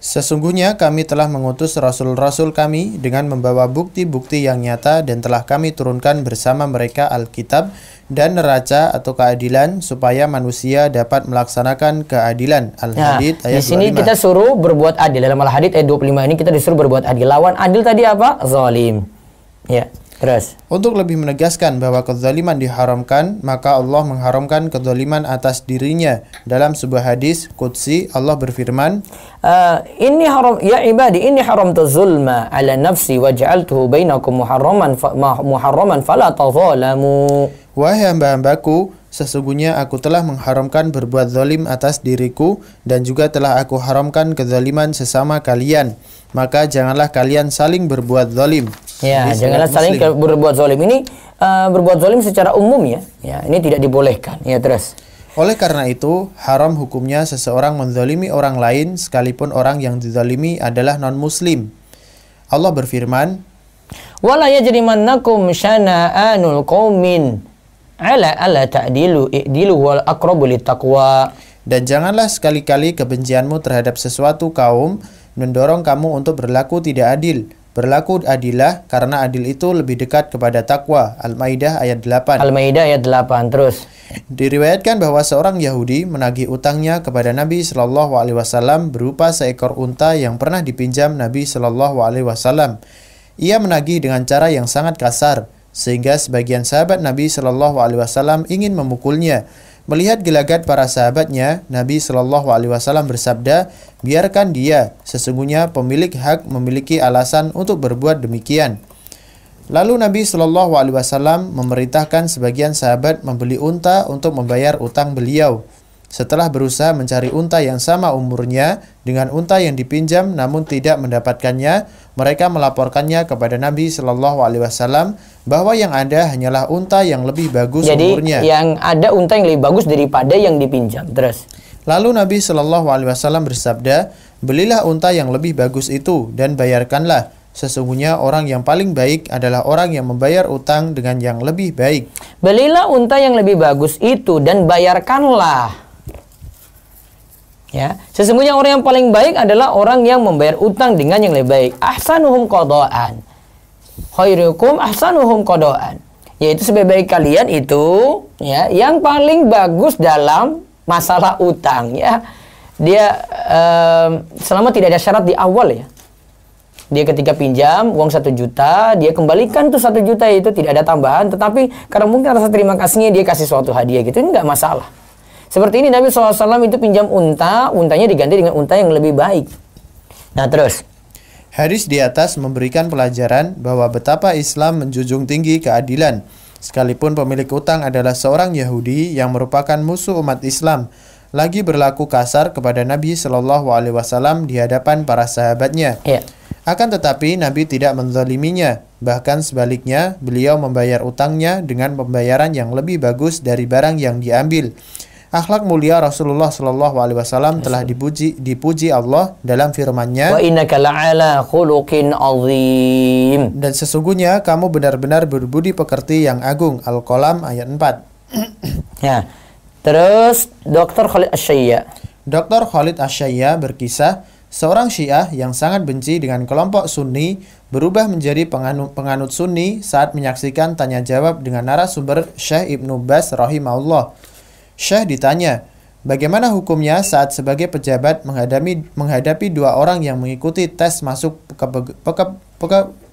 Sesungguhnya kami telah mengutus rasul-rasul kami dengan membawa bukti-bukti yang nyata dan telah kami turunkan bersama mereka Alkitab dan neraca atau keadilan supaya manusia dapat melaksanakan keadilan. Al-Hadid ayat 25. Di sini kita suruh berbuat adil. Dalam Al-Hadid ayat 25 ini kita disuruh berbuat adil. Lawan adil tadi apa? Zalim. Ya. Terus. Untuk lebih menegaskan bahwa kezaliman diharamkan, maka Allah mengharamkan kezaliman atas dirinya. Dalam sebuah hadis qudsi, Allah berfirman, Inni haram ya ibadi inni haramtu zulma ala nafsi wa ja'altuhu bainakum muharraman fala tadzalamu. Wahai hamba-hambaku, sesungguhnya aku telah mengharamkan berbuat zalim atas diriku dan juga telah aku haramkan kezaliman sesama kalian. Maka janganlah kalian saling berbuat zalim. Ya, janganlah saling berbuat zalim. Ini berbuat zalim secara umum ya. Ya, ini tidak dibolehkan. Ya, terus. Oleh karena itu, haram hukumnya seseorang menzalimi orang lain sekalipun orang yang dizalimi adalah non-muslim. Allah berfirman, "Wala yajrimannakum syana'anul qaumin ala alla ta'dilu i'dilu wal aqrabu littaqwa." Dan janganlah sekali-kali kebencianmu terhadap sesuatu kaum mendorong kamu untuk berlaku tidak adil. Berlaku adillah karena adil itu lebih dekat kepada takwa. Al-Maidah ayat 8. Al-Maidah ayat 8 terus. Diriwayatkan bahwa seorang Yahudi menagih utangnya kepada Nabi Shallallahu Alaihi Wasallam berupa seekor unta yang pernah dipinjam Nabi Shallallahu Alaihi Wasallam. Ia menagih dengan cara yang sangat kasar sehingga sebagian sahabat Nabi Shallallahu Alaihi Wasallam ingin memukulnya. Melihat gelagat para sahabatnya, Nabi Shallallahu Alaihi Wasallam bersabda, biarkan dia. Sesungguhnya pemilik hak memiliki alasan untuk berbuat demikian. Lalu Nabi Shallallahu Alaihi Wasallam memerintahkan sebagian sahabat membeli unta untuk membayar utang beliau. Setelah berusaha mencari unta yang sama umurnya dengan unta yang dipinjam namun tidak mendapatkannya, mereka melaporkannya kepada Nabi Shallallahu Alaihi Wasallam bahwa yang ada hanyalah unta yang lebih bagus umurnya. Jadi yang ada unta yang lebih bagus daripada yang dipinjam. Terus lalu Nabi Shallallahu Alaihi Wasallam bersabda, belilah unta yang lebih bagus itu dan bayarkanlah. Sesungguhnya orang yang paling baik adalah orang yang membayar utang dengan yang lebih baik. Belilah unta yang lebih bagus itu dan bayarkanlah. Ya, sesungguhnya orang yang paling baik adalah orang yang membayar utang dengan yang lebih baik. Ahsanuhum qadaan. Khairukum ahsanuhum qadaan. Yaitu sebaik-baik kalian itu ya yang paling bagus dalam masalah utang ya. Dia selama tidak ada syarat di awal ya. Dia ketika pinjam uang 1 juta, dia kembalikan tuh 1 juta itu tidak ada tambahan, tetapi karena mungkin rasa terima kasihnya dia kasih suatu hadiah gitu, ini nggak masalah. Seperti ini Nabi SAW itu pinjam unta, untanya diganti dengan unta yang lebih baik. Nah terus. Hadis di atas memberikan pelajaran bahwa betapa Islam menjunjung tinggi keadilan. Sekalipun pemilik utang adalah seorang Yahudi yang merupakan musuh umat Islam, lagi berlaku kasar kepada Nabi Shallallahu Alaihi Wasallam di hadapan para sahabatnya. Ya. Akan tetapi Nabi tidak menzaliminya, bahkan sebaliknya beliau membayar utangnya dengan pembayaran yang lebih bagus dari barang yang diambil. Akhlak mulia Rasulullah Shallallahu Alaihi Wasallam telah dipuji Allah dalam firman-Nya. Wa innaka la'ala khuluqin azim. Dan sesungguhnya kamu benar-benar berbudi pekerti yang agung. Al-Qalam ayat 4. Ya. Terus Dr. Khalid Asy-Syayya. Dr. Khalid Asy-Syayya berkisah, seorang Syiah yang sangat benci dengan kelompok Sunni berubah menjadi penganut Sunni saat menyaksikan tanya jawab dengan narasumber Syekh Ibnu Baz rahimahullah. Syekh ditanya, bagaimana hukumnya saat sebagai pejabat menghadapi 2 orang yang mengikuti tes masuk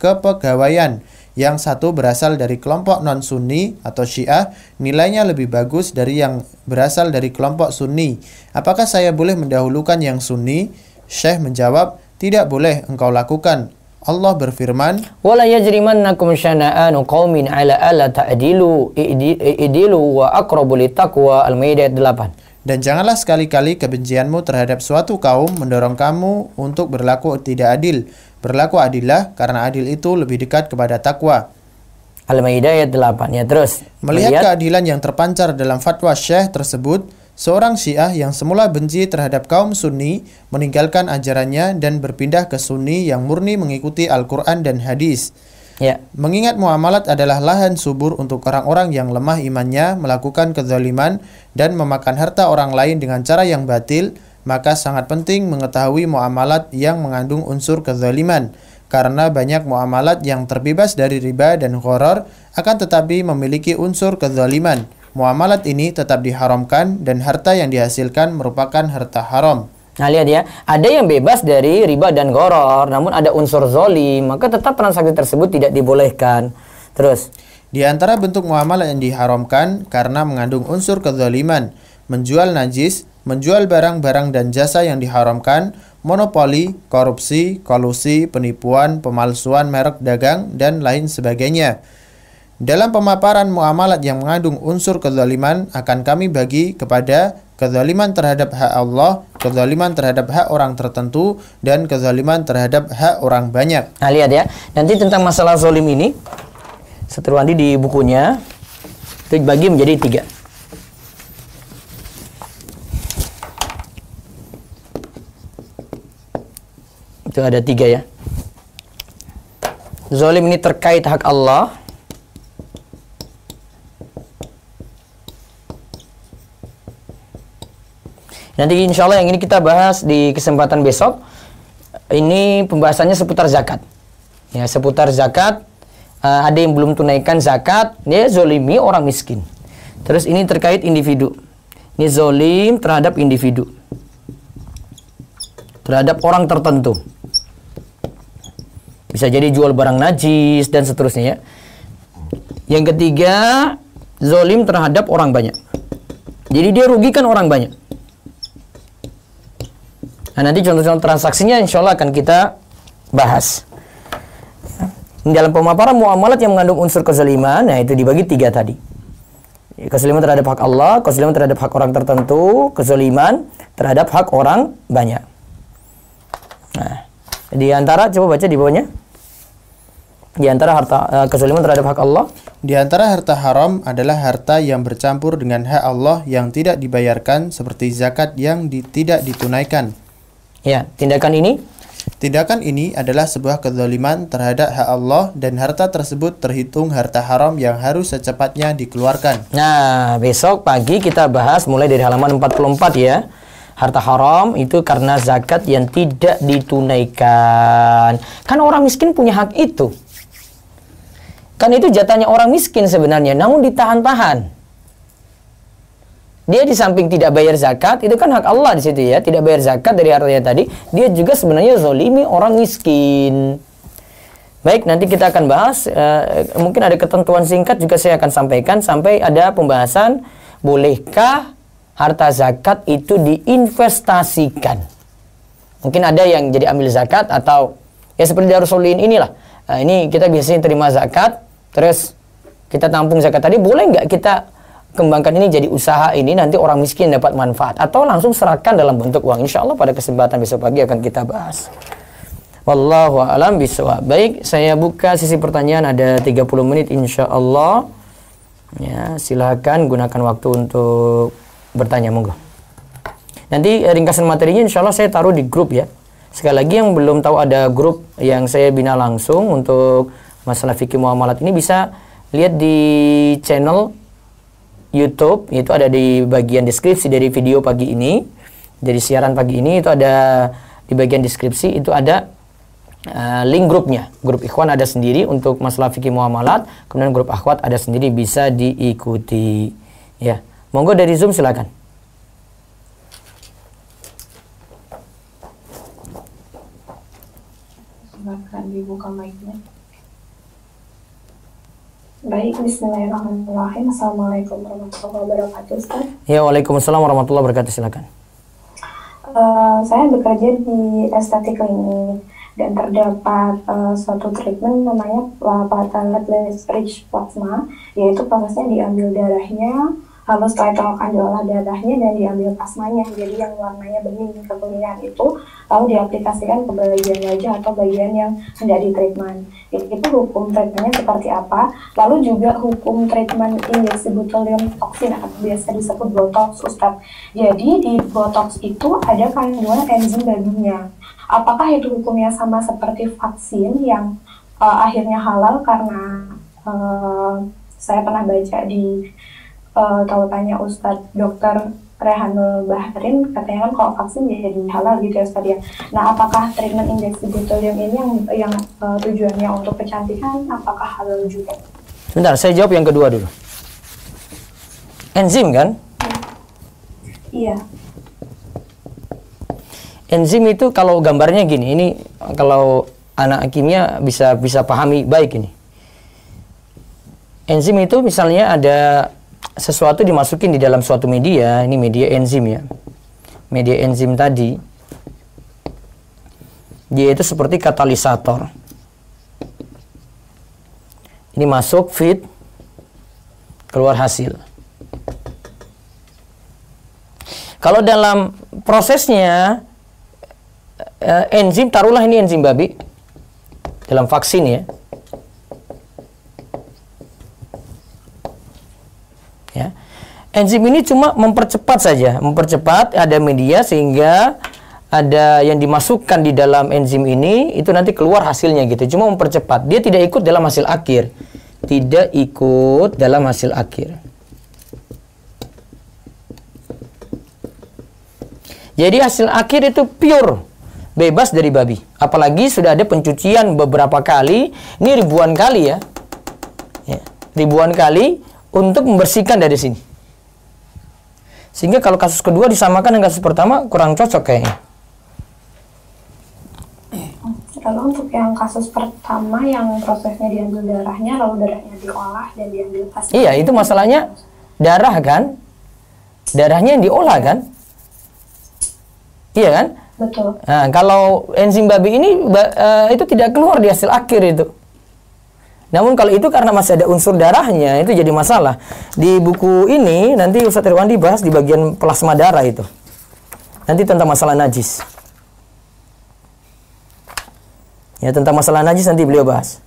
kepegawaian. Yang satu berasal dari kelompok non-Sunni atau Syiah, nilainya lebih bagus dari yang berasal dari kelompok Sunni. Apakah saya boleh mendahulukan yang Sunni? Syekh menjawab, tidak boleh engkau lakukan. Allah berfirman, "Wala yajrimannakum syana'anu qaumin 'ala alla ta'dilu i'dilu wa aqrabu littaqwa." Al-Maidah 8. Dan janganlah sekali-kali kebencianmu terhadap suatu kaum mendorong kamu untuk berlaku tidak adil. Berlaku adillah karena adil itu lebih dekat kepada takwa. Al-Maidah ayat 8. Ya, terus. Melihat keadilan yang terpancar dalam fatwa Syekh tersebut, seorang Syiah yang semula benci terhadap kaum Sunni meninggalkan ajarannya dan berpindah ke Sunni yang murni mengikuti Al-Quran dan hadis. Ya. Mengingat muamalat adalah lahan subur untuk orang-orang yang lemah imannya melakukan kezaliman dan memakan harta orang lain dengan cara yang batil, maka sangat penting mengetahui muamalat yang mengandung unsur kezaliman. Karena banyak muamalat yang terbebas dari riba dan gharar akan tetapi memiliki unsur kezaliman. Muamalat ini tetap diharamkan dan harta yang dihasilkan merupakan harta haram. Nah lihat ya, ada yang bebas dari riba dan gharar, namun ada unsur zalim, maka tetap transaksi tersebut tidak dibolehkan. Terus, di antara bentuk muamalah yang diharamkan karena mengandung unsur kezaliman, menjual najis, menjual barang-barang dan jasa yang diharamkan, monopoli, korupsi, kolusi, penipuan, pemalsuan merek dagang, dan lain sebagainya. Dalam pemaparan muamalat yang mengandung unsur kezaliman akan kami bagi kepada kezaliman terhadap hak Allah, kezaliman terhadap hak orang tertentu, dan kezaliman terhadap hak orang banyak. Nah lihat ya, nanti tentang masalah zalim ini, setelah nanti di bukunya itu dibagi menjadi 3. Itu ada 3 ya. Zalim ini terkait hak Allah. Nanti insya Allah yang ini kita bahas di kesempatan besok. Ini pembahasannya seputar zakat. Ya, seputar zakat. Ada yang belum tunaikan zakat, dia zolimi orang miskin. Terus ini terkait individu. Ini zolim terhadap individu. Terhadap orang tertentu. Bisa jadi jual barang najis dan seterusnya ya. Yang ketiga, zolim terhadap orang banyak. Jadi dia rugikan orang banyak. Nah, nanti contoh-contoh transaksinya insya Allah akan kita bahas. Dalam pemaparan muamalat yang mengandung unsur kezaliman, nah itu dibagi 3 tadi. Kezaliman terhadap hak Allah, kezaliman terhadap hak orang tertentu, kezaliman terhadap hak orang banyak. Nah, di antara, coba baca di bawahnya. Di antara kezaliman terhadap hak Allah. Di antara harta haram adalah harta yang bercampur dengan hak Allah yang tidak dibayarkan, seperti zakat yang tidak ditunaikan. Ya, Tindakan ini adalah sebuah kezaliman terhadap hak Allah, dan harta tersebut terhitung harta haram yang harus secepatnya dikeluarkan. Nah, besok pagi kita bahas mulai dari halaman 44 ya. Harta haram itu karena zakat yang tidak ditunaikan. Kan orang miskin punya hak itu. Kan itu jatahnya orang miskin sebenarnya, namun ditahan-tahan. Dia di samping tidak bayar zakat, itu kan hak Allah di situ ya, tidak bayar zakat dari hartanya tadi, dia juga sebenarnya zolimi orang miskin. Baik, nanti kita akan bahas, mungkin ada ketentuan singkat juga saya akan sampaikan, sampai ada pembahasan, bolehkah harta zakat itu diinvestasikan. Mungkin ada yang jadi ambil zakat, atau ya seperti Darus Solihin inilah. Nah, ini kita biasanya terima zakat, terus kita tampung zakat tadi, boleh nggak kita kembangkan ini jadi usaha ini, nanti orang miskin dapat manfaat, atau langsung serahkan dalam bentuk uang. Insya Allah pada kesempatan besok pagi akan kita bahas. Wallahu a'lam bishawab. Baik, saya buka sisi pertanyaan, ada 30 menit insya Allah. Ya, silakan gunakan waktu untuk bertanya, monggo. Nanti ringkasan materinya insya Allah saya taruh di grup ya. Sekali lagi yang belum tahu, ada grup yang saya bina langsung untuk masalah fikih muamalat ini, bisa lihat di channel YouTube, itu ada di bagian deskripsi dari video pagi ini, dari siaran pagi ini, itu ada di bagian deskripsi, itu ada link grupnya. Grup ikhwan ada sendiri untuk masalah fikih muamalat, kemudian grup akhwat ada sendiri, bisa diikuti ya. Monggo dari Zoom silakan. Silakan dibuka mic-nya. Baik, bismillahirrahmanirrahim. Assalamualaikum warahmatullahi wabarakatuh, Ustaz. Ya, waalaikumsalam warahmatullahi wabarakatuh, silakan. Saya bekerja di estetik klinik, dan terdapat suatu treatment namanya platelet rich plasma, yaitu prosesnya diambil darahnya, lalu setelah itu akan diolah darahnya dan diambil plasmanya, jadi yang warnanya bening kekuningan itu lalu diaplikasikan ke bagian wajah atau bagian yang hendak di treatment. Itu hukum treatmentnya seperti apa? Lalu juga hukum treatment injeksi botulium toksin atau biasa disebut botox, Ustadz. Jadi di botox itu ada kandungan enzim babinya. Apakah itu hukumnya sama seperti vaksin yang akhirnya halal? Karena saya pernah baca di tautannya Ustadz Dr. Rehanul Bahrin, katanya kan kalau vaksin jadi halal gitu ya Ustadz ya. Nah, apakah treatment injeksi botulium ini yang tujuannya untuk kecantikan, apakah halal juga? Sebentar, saya jawab yang kedua dulu. Enzim kan? Iya. Enzim itu kalau gambarnya gini, ini kalau anak kimia bisa pahami baik ini. Enzim itu misalnya ada sesuatu dimasukin di dalam suatu media, ini media enzim ya. Media enzim tadi, dia itu seperti katalisator. Ini masuk, feed, keluar hasil. Kalau dalam prosesnya, enzim, taruhlah ini enzim babi, dalam vaksin ya. Ya. Enzim ini cuma mempercepat saja, ada media sehingga ada yang dimasukkan di dalam enzim ini, itu nanti keluar hasilnya gitu, cuma mempercepat. Dia tidak ikut dalam hasil akhir. Tidak ikut dalam hasil akhir. Jadi hasil akhir itu pure, bebas dari babi. Apalagi sudah ada pencucian beberapa kali, ini ribuan kali ya. Ribuan kali untuk membersihkan dari sini. Sehingga kalau kasus kedua disamakan dengan kasus pertama kurang cocok kayaknya. Kalau untuk yang kasus pertama yang prosesnya diambil darahnya, lalu darahnya diolah dan diambil plasma. Iya, itu masalahnya darah kan? Darahnya yang diolah kan? Iya kan? Betul. Nah, kalau enzim babi ini itu tidak keluar di hasil akhir itu. Namun kalau itu karena masih ada unsur darahnya, itu jadi masalah. Di buku ini nanti Ustaz Irwandi bahas di bagian plasma darah itu. Nanti tentang masalah najis. Ya, tentang masalah najis nanti beliau bahas.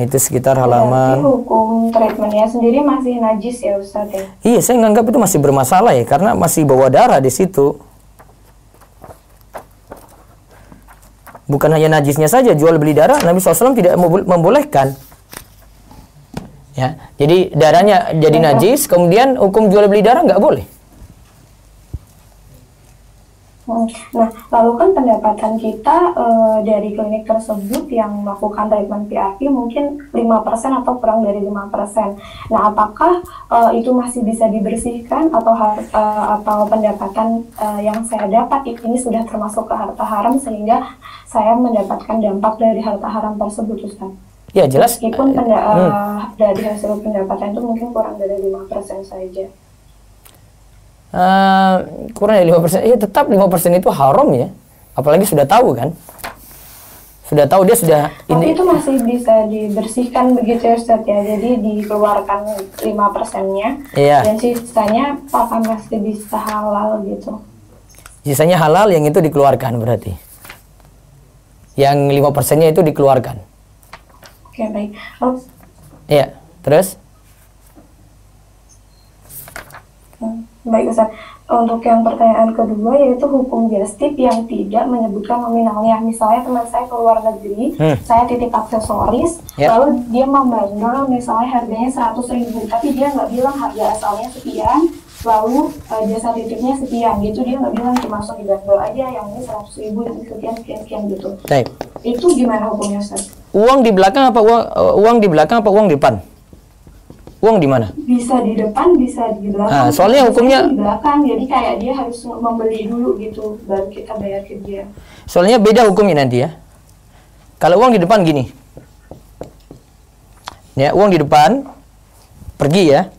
Itu sekitar halaman. Berarti hukum treatmentnya sendiri masih najis ya Ustaz ya? Iya, saya nganggap itu masih bermasalah ya, karena masih bawa darah di situ. Bukan hanya najisnya saja, jual beli darah Nabi SAW tidak membolehkan. Ya, jadi darahnya jadi najis, kemudian hukum jual beli darah nggak boleh. Nah, lalu kan pendapatan kita dari klinik tersebut yang melakukan treatment PRP mungkin 5% atau kurang dari 5%. Nah, apakah itu masih bisa dibersihkan atau pendapatan yang saya dapat ini sudah termasuk ke harta haram sehingga saya mendapatkan dampak dari harta haram tersebut, Ustaz? Ya, jelas. Meskipun dari hasil pendapatan itu mungkin kurang dari 5% saja. Kurang dari 5%, ya tetap 5% itu haram ya, apalagi sudah tahu kan, sudah tahu dia sudah ini. Tapi itu masih bisa dibersihkan begitu ya Ustaz ya, jadi dikeluarkan 5%-nya, iya. Dan sisanya apakah masih bisa halal gitu? Sisanya halal yang itu dikeluarkan berarti, yang 5%-nya itu dikeluarkan. Oke, baik. Iya, terus? Baik Ustaz, untuk yang pertanyaan kedua yaitu hukum jastip yang tidak menyebutkan nominalnya. Misalnya teman saya ke luar negeri, saya titip aksesoris, lalu dia membandel misalnya harganya 100.000, tapi dia nggak bilang harga asalnya sekian, lalu jasa titipnya sekian gitu, dia nggak bilang, cuma langsung dibandel aja, yang ini 100.000, yang ini sekian gitu. Baik. Itu gimana hukumnya Ustaz? Uang di belakang apa uang di belakang apa uang di depan? Uang di mana? Bisa di depan, bisa di belakang. Soalnya hukumnya di belakang, jadi kayak dia harus membeli dulu gitu, baru kita bayar ke dia. Soalnya beda hukumnya nanti ya. Kalau uang di depan gini, ya uang di depan, pergi ya,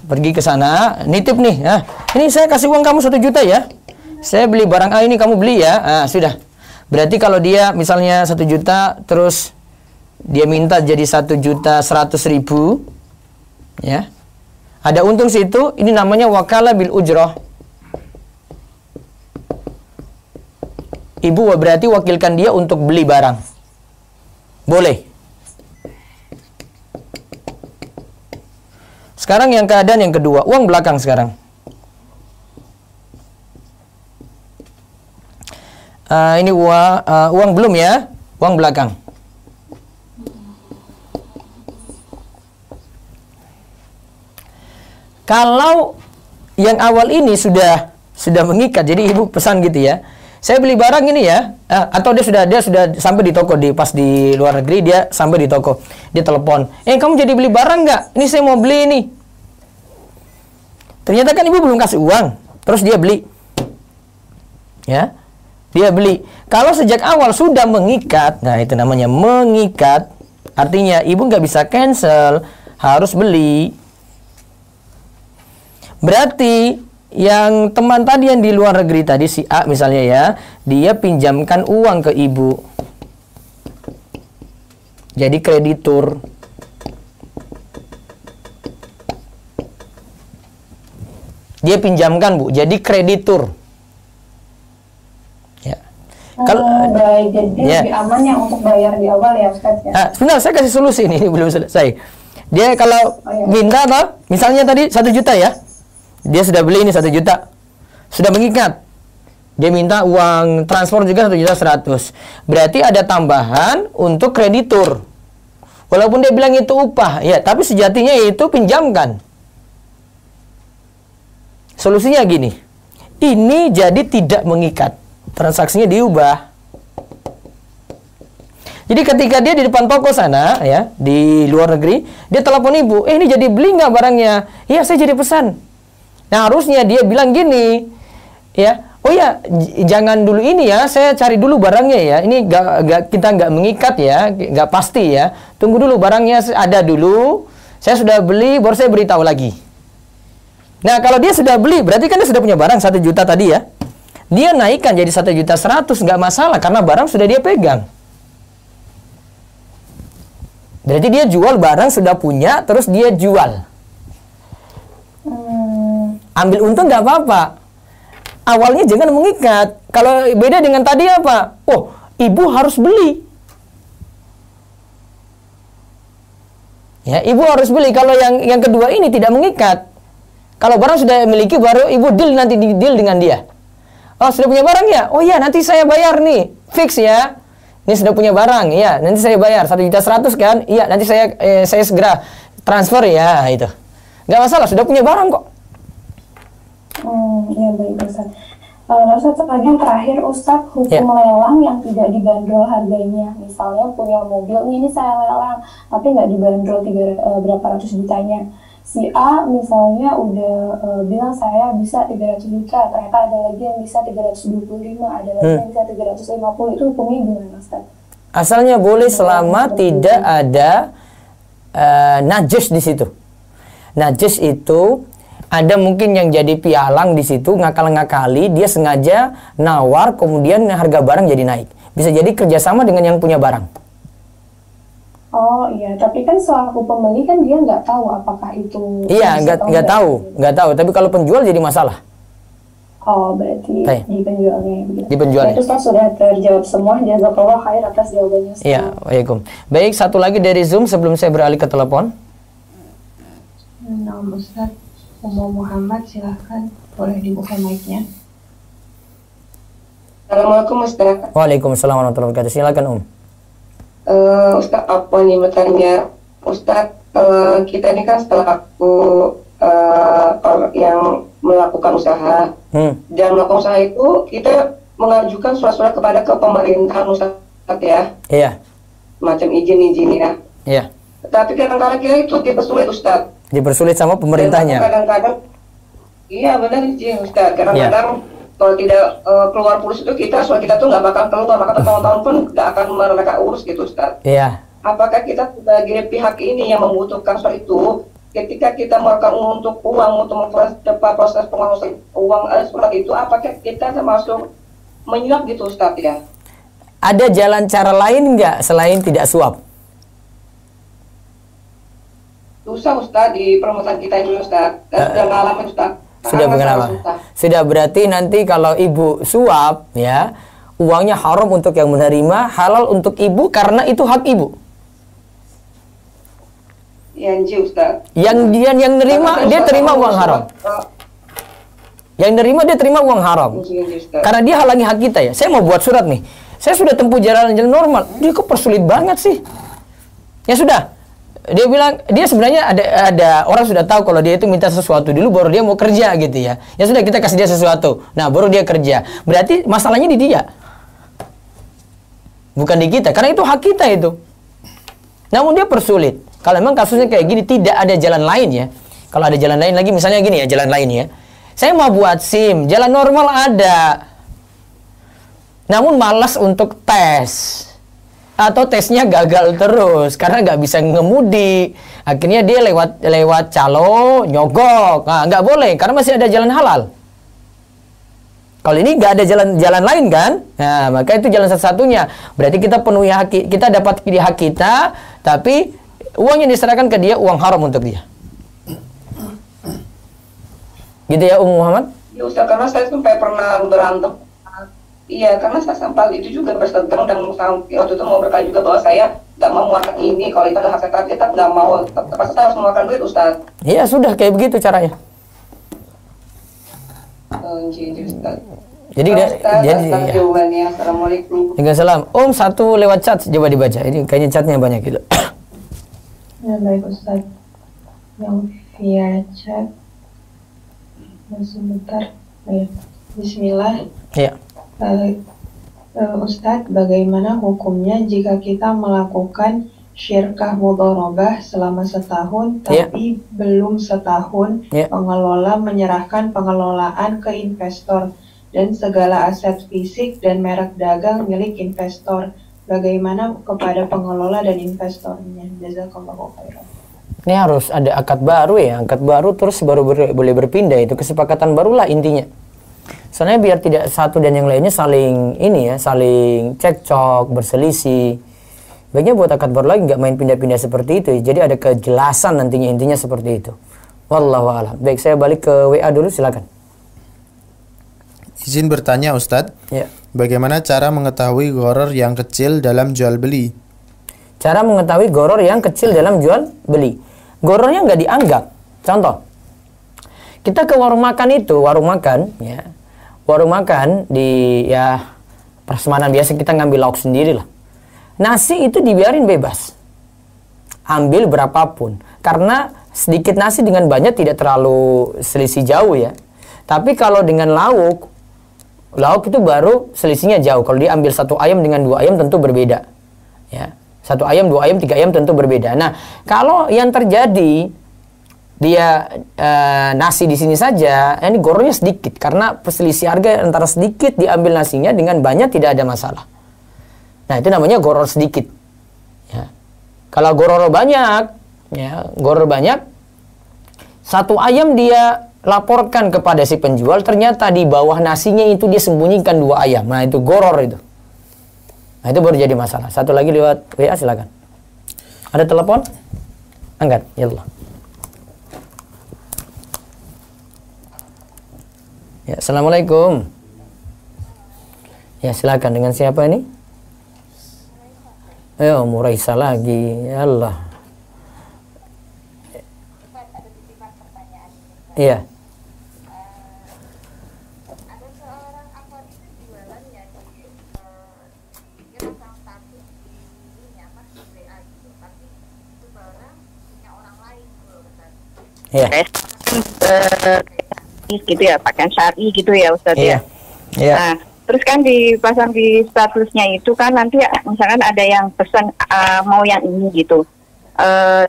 pergi ke sana, nitip nih, ini saya kasih uang kamu 1 juta ya, saya beli barang A ini kamu beli ya, sudah. Berarti kalau dia misalnya 1 juta, terus dia minta jadi 1.100.000. Ya, ada untung situ, ini namanya wakalah bil ujroh. Ibu berarti wakilkan dia untuk beli barang. Boleh. Sekarang yang keadaan yang kedua, uang belakang sekarang. Ini uang belum ya, uang belakang. Kalau yang awal ini sudah mengikat, jadi ibu pesan gitu ya, saya beli barang ini ya, atau dia sudah sampai di toko, pas di luar negeri dia sampai di toko, dia telepon, kamu jadi beli barang nggak? Ini saya mau beli ini. Ternyata kan ibu belum kasih uang, terus dia beli, ya, dia beli. Kalau sejak awal sudah mengikat, nah itu namanya mengikat, artinya ibu nggak bisa cancel, harus beli. Berarti yang teman tadi yang di luar negeri tadi, si A misalnya ya, dia pinjamkan uang ke ibu, jadi kreditur. Dia pinjamkan Bu, jadi kreditur. Ya. Baik, jadi lebih aman yang untuk bayar di awal ya Ustaz ya. Sebentar, saya kasih solusi ini belum selesai. Dia kalau minta apa? Misalnya tadi 1 juta ya. Dia sudah beli ini 1 juta, sudah mengikat. Dia minta uang transport juga 1.100.000. Berarti ada tambahan untuk kreditur. Walaupun dia bilang itu upah, ya, tapi sejatinya itu pinjamkan. Solusinya gini, ini jadi tidak mengikat, transaksinya diubah. Jadi ketika dia di depan toko sana, ya, di luar negeri, dia telepon ibu, ini jadi beli nggak barangnya? Iya, saya jadi pesan. Nah, harusnya dia bilang gini, ya, oh ya, jangan dulu ini ya, saya cari dulu barangnya ya, ini kita nggak mengikat ya, nggak pasti ya, tunggu dulu barangnya ada dulu, saya sudah beli, baru saya beritahu lagi. Nah, kalau dia sudah beli, berarti kan dia sudah punya barang 1 juta tadi ya, dia naikkan jadi 1.100.000, nggak masalah, karena barang sudah dia pegang. Berarti dia jual barang sudah punya, terus dia jual. Ambil untung nggak apa-apa. Awalnya jangan mengikat. Kalau beda dengan tadi apa? Oh, ibu harus beli. Ya, ibu harus beli. Kalau yang kedua ini tidak mengikat. Kalau barang sudah miliki, baru ibu deal, nanti deal dengan dia. Oh, sudah punya barang ya? Oh iya, nanti saya bayar nih. Fix ya. Ini sudah punya barang, ya. Nanti saya bayar 1.100.000 kan? Iya, nanti saya segera transfer ya, itu. Nggak masalah, sudah punya barang kok. Ya baik Ustaz. Ustaz, yang terakhir Ustaz, hukum lelang yang tidak dibanderol harganya. Misalnya punya mobil, ini saya lelang, tapi nggak dibanderol berapa ratus jutanya. Si A misalnya udah bilang saya bisa 300 juta, ternyata ada lagi yang bisa 325, ada lagi yang bisa 350, itu hukumnya gimana Ustaz? Asalnya boleh selama tidak ada najis di situ. Najis itu ada mungkin yang jadi pialang di situ, ngakal-ngakali, dia sengaja nawar, kemudian harga barang jadi naik. Bisa jadi kerjasama dengan yang punya barang. Oh iya, tapi kan selaku pembeli kan dia nggak tahu apakah itu. Iya, nggak tahu. Tapi kalau penjual jadi masalah. Oh, berarti di penjualnya. Begitu. Di penjualnya. Itu sudah terjawab semua. Jazakallah khair atas jawabannya. Iya, waalaikum. Baik, satu lagi dari Zoom sebelum saya beralih ke telepon. Nah, Ustaz, Muhammad, silahkan boleh dibuka mic-nya. Assalamualaikum Ustaz. Waalaikumsalam warahmatullahi wabarakatuh. Silakan Ustaz, apa nih bertanya Ustaz, kita ini kan setelah aku yang melakukan usaha dan melakukan usaha itu kita mengajukan surat-surat kepada pemerintahan Ustaz ya. Iya. Macam izin ya. Iya. Tapi kadang-kadang kita itu dipersulit Ustaz. Dipersulit sama pemerintahnya. Kadang-kadang iya benar izin Ustaz. Kadang-kadang kalau tidak keluar polisi itu surat kita tuh nggak bakal keluar, maka bertahun-tahun pun nggak akan mereka urus gitu Ustaz. Iya. Apakah kita sebagai pihak ini yang membutuhkan surat itu, ketika kita melakukan untuk uang untuk proses pengurusan uang surat itu, apakah kita termasuk menyuap gitu Ustaz ya? Ada jalan cara lain nggak selain tidak suap? Susah Ustaz di permukaan kita ini Ustaz, dan sudah ngalamin Ustaz. Sudah pengalaman. Sudah, berarti nanti kalau ibu suap ya, uangnya haram untuk yang menerima, halal untuk ibu karena itu hak ibu. Yang Ustaz. Yang nerima dia terima uang haram. Yang nerima dia terima uang haram. Karena dia halangi hak kita ya. Saya mau buat surat nih. Saya sudah tempuh jalan normal. Dia kok persulit banget sih. Ya sudah. Dia bilang, dia sebenarnya ada orang sudah tahu kalau dia itu minta sesuatu dulu baru dia mau kerja gitu ya. Ya sudah, kita kasih dia sesuatu. Nah, baru dia kerja. Berarti masalahnya di dia. Bukan di kita, karena itu hak kita itu. Namun dia persulit. Kalau memang kasusnya kayak gini, tidak ada jalan lain ya. Kalau ada jalan lain lagi, misalnya gini ya, jalan lain ya. Saya mau buat SIM, jalan normal ada. Namun malas untuk tes. Atau tesnya gagal terus karena nggak bisa ngemudi, akhirnya dia lewat calo nyogok. Nah, nggak boleh karena masih ada jalan halal. Kalau ini nggak ada jalan lain kan, nah maka itu jalan satu-satunya. Berarti kita penuhi hak kita, dapat di hak kita, tapi uang yang diserahkan ke dia uang haram untuk dia. Gitu ya Muhammad? Ya Ustaz, karena saya sampai pernah berantem. Iya, karena saya sampai itu juga bersedang dan waktu itu mau berkali juga bahwa saya nggak mau mengeluarkan ini, kalau itu adalah hak saya, kita nggak mau, terpaksa saya harus mengeluarkan duit Ustaz. Iya sudah, kayak begitu caranya. Ustaz. Jadi jawabannya. Assalamualaikum. Waalaikumsalam. Satu lewat chat, coba dibaca. Ini kayaknya chatnya banyak gitu. Ya baik Ustaz. Yang via chat. Sebentar. Bismillah. Iya. Ustadz, bagaimana hukumnya jika kita melakukan syirkah mudharabah selama setahun, tapi belum setahun pengelola menyerahkan pengelolaan ke investor dan segala aset fisik dan merek dagang milik investor? Bagaimana kepada pengelola dan investornya? Jazakallahu khairan. Ini harus ada akad baru ya, akad baru terus baru boleh berpindah, itu kesepakatan barulah intinya. Soalnya biar tidak satu dan yang lainnya saling cekcok, berselisih. Baiknya buat akad baru lagi, nggak main pindah-pindah seperti itu. Jadi ada kejelasan nantinya, intinya seperti itu. Wallahu a'lam. Baik, saya balik ke WA dulu, silakan. Izin bertanya Ustadz, Ya. bagaimana cara mengetahui gharar yang kecil dalam jual beli? Cara mengetahui gharar yang kecil dalam jual beli. Ghararnya nggak dianggap. Contoh, kita ke warung makan itu, warung makan di ya prasmanan biasa, kita ngambil lauk sendiri lah. Nasi itu dibiarin bebas, ambil berapapun, karena sedikit nasi dengan banyak tidak terlalu selisih jauh ya. Tapi kalau dengan lauk itu baru selisihnya jauh. Kalau dia ambil 1 ayam dengan 2 ayam tentu berbeda. Ya, 1 ayam, 2 ayam, 3 ayam tentu berbeda. Nah, kalau yang terjadi dia nasi di sini saja, ini ghararnya sedikit karena perselisih harga antara sedikit diambil nasinya dengan banyak tidak ada masalah. Nah, itu namanya gharar sedikit. Ya. Kalau gharar banyak, ya, gharar banyak, 1 ayam dia laporkan kepada si penjual, ternyata di bawah nasinya itu dia sembunyikan 2 ayam. Nah, itu gharar itu. Nah, itu baru jadi masalah. Satu lagi lewat WA, silakan. Ada telepon? Angkat, yallah. Ya, assalamualaikum. Ya, silakan. Dengan siapa ini? Ayo, Muraisa lagi. Ya Allah. Iya. Iya. Gitu ya, pakaian syar'i gitu ya Ustadz ya. Iya. Nah, terus kan dipasang di statusnya itu kan nanti misalkan ada yang pesan mau yang ini gitu.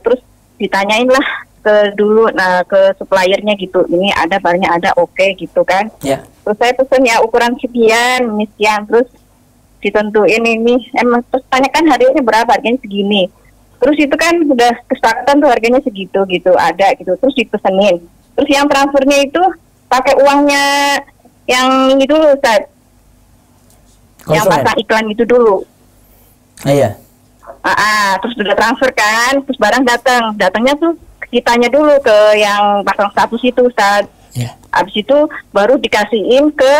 Terus ditanyain lah ke suppliernya gitu. Ini ada barangnya ada, oke gitu kan. Iya. Terus saya pesen ya ukuran sekian, terus ditentuin ini. Terus tanyakan harganya berapa, harganya segini. Terus itu kan udah kesepakatan tuh harganya segitu gitu, ada gitu. Terus dipesenin. Terus yang transfernya itu pakai uangnya yang ini dulu Ustaz. Yang pasang iklan itu dulu. Iya. Terus udah transfer kan, terus barang datangnya tuh kitanya dulu ke yang pasang status itu Ustaz. Iya. Habis itu baru dikasihin ke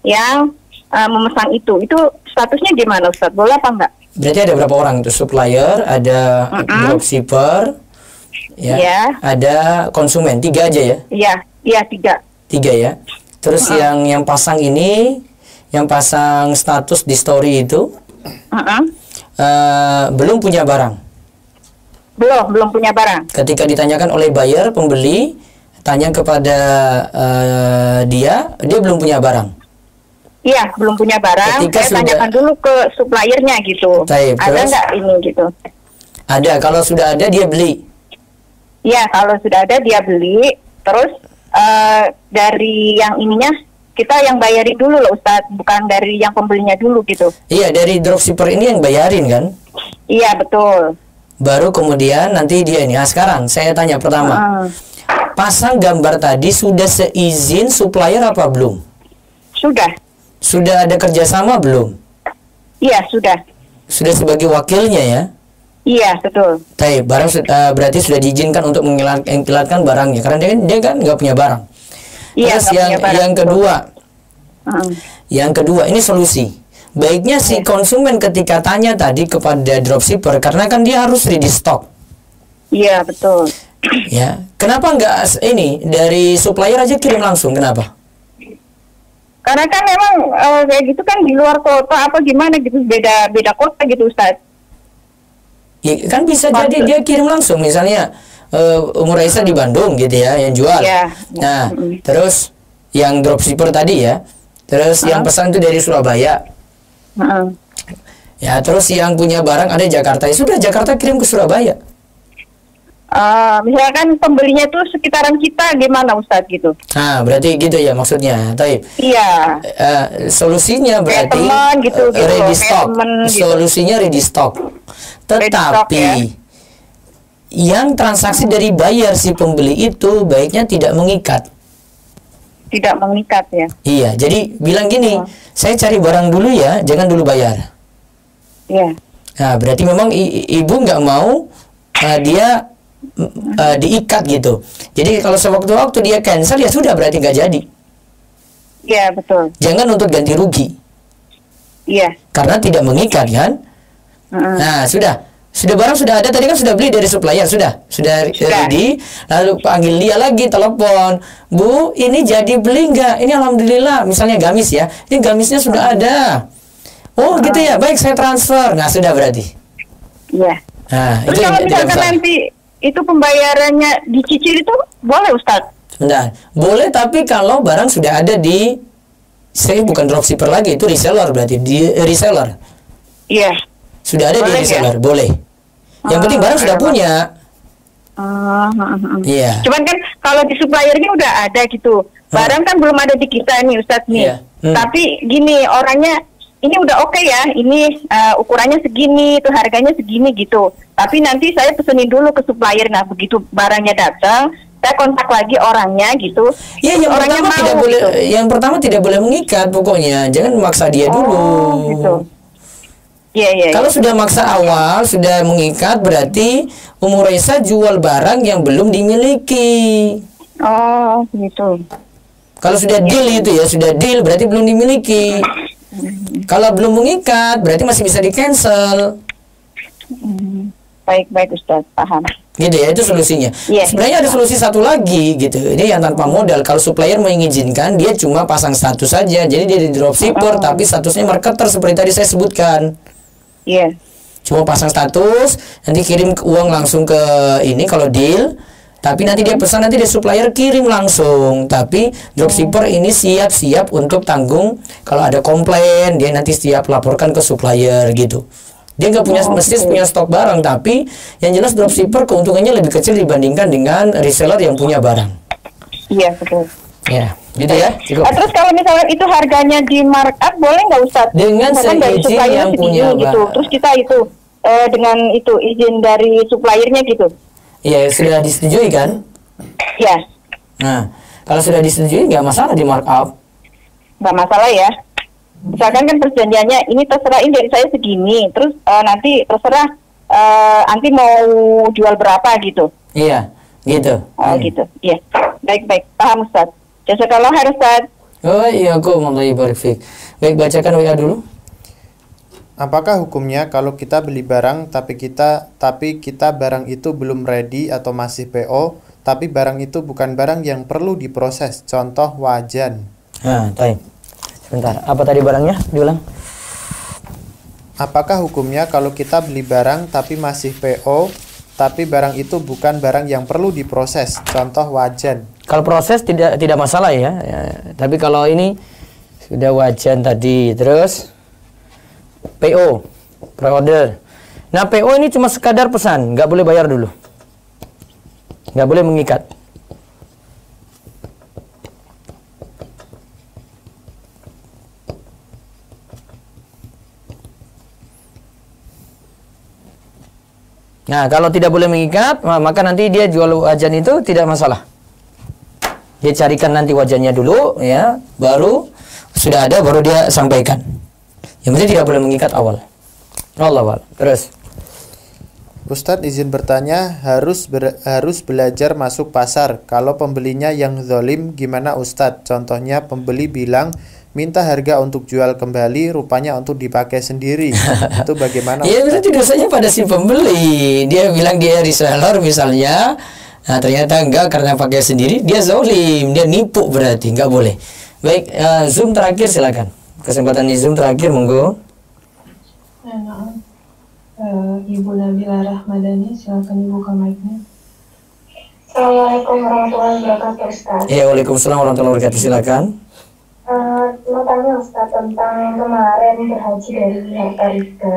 yang memesan itu. Itu statusnya gimana Ustaz? Boleh apa enggak? Berarti ada berapa orang itu? Supplier, ada dropshipper, ya, ada konsumen, 3 aja ya? Iya 3. 3 ya. Terus yang pasang ini, yang pasang status di story itu, belum punya barang. Belum punya barang. Ketika ditanyakan oleh buyer, pembeli, tanya kepada dia belum punya barang. Iya, belum punya barang. Ketika saya tanyakan dulu ke suppliernya gitu. Taib, ada nggak ini gitu? Ada. Kalau sudah ada dia beli. Iya, kalau sudah ada dia beli. Terus dari yang ininya kita yang bayarin dulu loh Ustadz, bukan dari yang pembelinya dulu gitu. Iya, dari dropshipper ini yang bayarin kan? Iya, betul. Baru kemudian nanti dia ini. Nah, sekarang saya tanya pertama. Pasang gambar tadi sudah seizin supplier apa belum? Sudah. Sudah ada kerjasama belum? Iya, sudah. Sudah sebagai wakilnya ya? Iya, betul. Baik, barang berarti sudah diizinkan untuk mengilatkan barangnya, karena dia kan nggak punya barang. Iya, terus yang kedua, yang kedua ini solusi. Baiknya si konsumen ketika tanya tadi kepada dropshipper, karena kan dia harus ready stock. Iya, betul. Ya, kenapa nggak ini dari supplier aja kirim langsung? Kenapa? Karena kan memang kayak gitu kan di luar kota apa gimana gitu, beda kota gitu Ustaz. Ya, kan bisa jadi dia kirim langsung, misalnya Muraisa di Bandung gitu ya yang jual. Yeah. Nah, terus yang dropshipper tadi ya, terus yang pesan itu dari Surabaya. Ya, terus yang punya barang ada Jakarta, ya sudah Jakarta kirim ke Surabaya. Misalkan pembelinya tuh sekitaran kita gimana Ustadz gitu. Nah, berarti gitu ya maksudnya. Taib. Iya. Solusinya berarti gitu, ready stock. Solusinya ready stock. Tetapi yang transaksi dari buyer si pembeli itu baiknya tidak mengikat. Tidak mengikat ya. Iya, jadi bilang gini, saya cari barang dulu ya, jangan dulu bayar. Iya. Nah, berarti memang ibu nggak mau dia diikat gitu. Jadi kalau sewaktu-waktu dia cancel ya sudah, berarti nggak jadi. Iya, betul. Jangan nuntut ganti rugi. Iya. Karena tidak mengikat kan? Nah, sudah barang sudah ada, tadi kan sudah beli dari supplier, sudah ready, lalu panggil dia lagi, telepon, Bu, ini jadi beli nggak? Ini alhamdulillah, misalnya gamis ya, ini gamisnya sudah ada. Oh gitu ya, baik saya transfer. Nah sudah berarti. Iya. Nah, terus itu kalau misalkan nanti itu pembayarannya dicicil itu boleh Ustadz? Sebentar, boleh, tapi kalau barang sudah ada di, saya bukan dropshipper lagi, itu reseller berarti, di reseller. Iya. Sudah ada boleh, di reseller, ya? Boleh. Yang penting barang sudah punya. Iya. Cuman kan kalau di suppliernya udah ada gitu. Barang kan belum ada di kita nih Ustadz nih. Iya. Tapi gini, orangnya ini udah oke ya, ini ukurannya segini, itu harganya segini gitu. Tapi nanti saya pesenin dulu ke supplier. Nah begitu barangnya datang, saya kontak lagi orangnya gitu. Iya, yang orangnya pertama tidak boleh, gitu. Yang pertama tidak boleh mengikat pokoknya. Jangan memaksa dia dulu. Gitu. Iya. Kalau sudah maksa awal, sudah mengikat, berarti Ummu Raisa jual barang yang belum dimiliki. Oh, gitu. Kalau sudah deal itu ya, sudah deal berarti belum dimiliki. Kalau belum mengikat, berarti masih bisa di-cancel. Baik Ustaz, paham. Gitu ya, itu solusinya. Sebenarnya ada solusi satu lagi gitu. Ini yang tanpa modal. Kalau supplier mengizinkan, dia cuma pasang status saja. Jadi dia di dropshipper, tapi statusnya marketer seperti tadi saya sebutkan. Iya. Cuma pasang status, nanti kirim uang langsung ke ini kalau deal. Tapi nanti dia pesan, nanti dia supplier kirim langsung. Tapi dropshipper ini siap-siap untuk tanggung kalau ada komplain, dia nanti siap laporkan ke supplier gitu. Dia nggak punya mesti punya stok barang, tapi yang jelas dropshipper keuntungannya lebih kecil dibandingkan dengan reseller yang punya barang. Iya, betul. Ya, gitu ya. Cukup. Terus kalau misalnya itu harganya di markup, boleh nggak Ustadz? Dengan seizin yang punya gitu. Terus kita itu dengan itu izin dari suppliernya gitu. Iya, sudah disetujui kan? Iya. Nah, kalau sudah disetujui nggak masalah di markup. Nggak masalah ya. Misalkan kan perjanjiannya ini terserah ini dari saya segini, terus nanti terserah nanti mau jual berapa gitu. Iya, gitu. Oh gitu. Iya. Baik, paham Ustaz. Jazakallah khair Ustaz. Oh iya, aku mau barik. Baik, bacakan WA dulu. Apakah hukumnya kalau kita beli barang tapi kita barang itu belum ready atau masih PO, tapi barang itu bukan barang yang perlu diproses, contoh wajan. Baik. Sebentar, apa tadi barangnya? Diulang. Apakah hukumnya kalau kita beli barang tapi masih PO, tapi barang itu bukan barang yang perlu diproses, contoh wajan. Kalau proses tidak masalah ya. Tapi kalau ini sudah wajan tadi, terus PO, pre-order. Nah, PO ini cuma sekadar pesan, nggak boleh bayar dulu, nggak boleh mengikat. Nah, kalau tidak boleh mengikat, maka nanti dia jual wajan itu tidak masalah. Dia carikan nanti wajannya dulu, ya, baru sudah ada, baru dia sampaikan. Yang penting tidak boleh mengikat awal. Allah. Terus, Ustadz izin bertanya, harus belajar masuk pasar. Kalau pembelinya yang zalim, gimana Ustadz? Contohnya pembeli bilang minta harga untuk jual kembali, rupanya untuk dipakai sendiri. Itu bagaimana? Ya berarti dosanya pada si pembeli. Dia bilang dia reseller misalnya, nah ternyata enggak karena pakai sendiri, dia zalim, dia nipu, berarti enggak boleh. Baik, Zoom terakhir silakan. Kesempatan di Zoom terakhir, monggo. Ibu Nabila Rahmadani, silakan dibuka mic-nya. Assalamualaikum warahmatullahi wabarakatuh, Ustaz. Ya, waalaikumsalam warahmatullahi wabarakatuh, silakan. Mau tanya Ustaz tentang kemarin berhaji dari harta riba.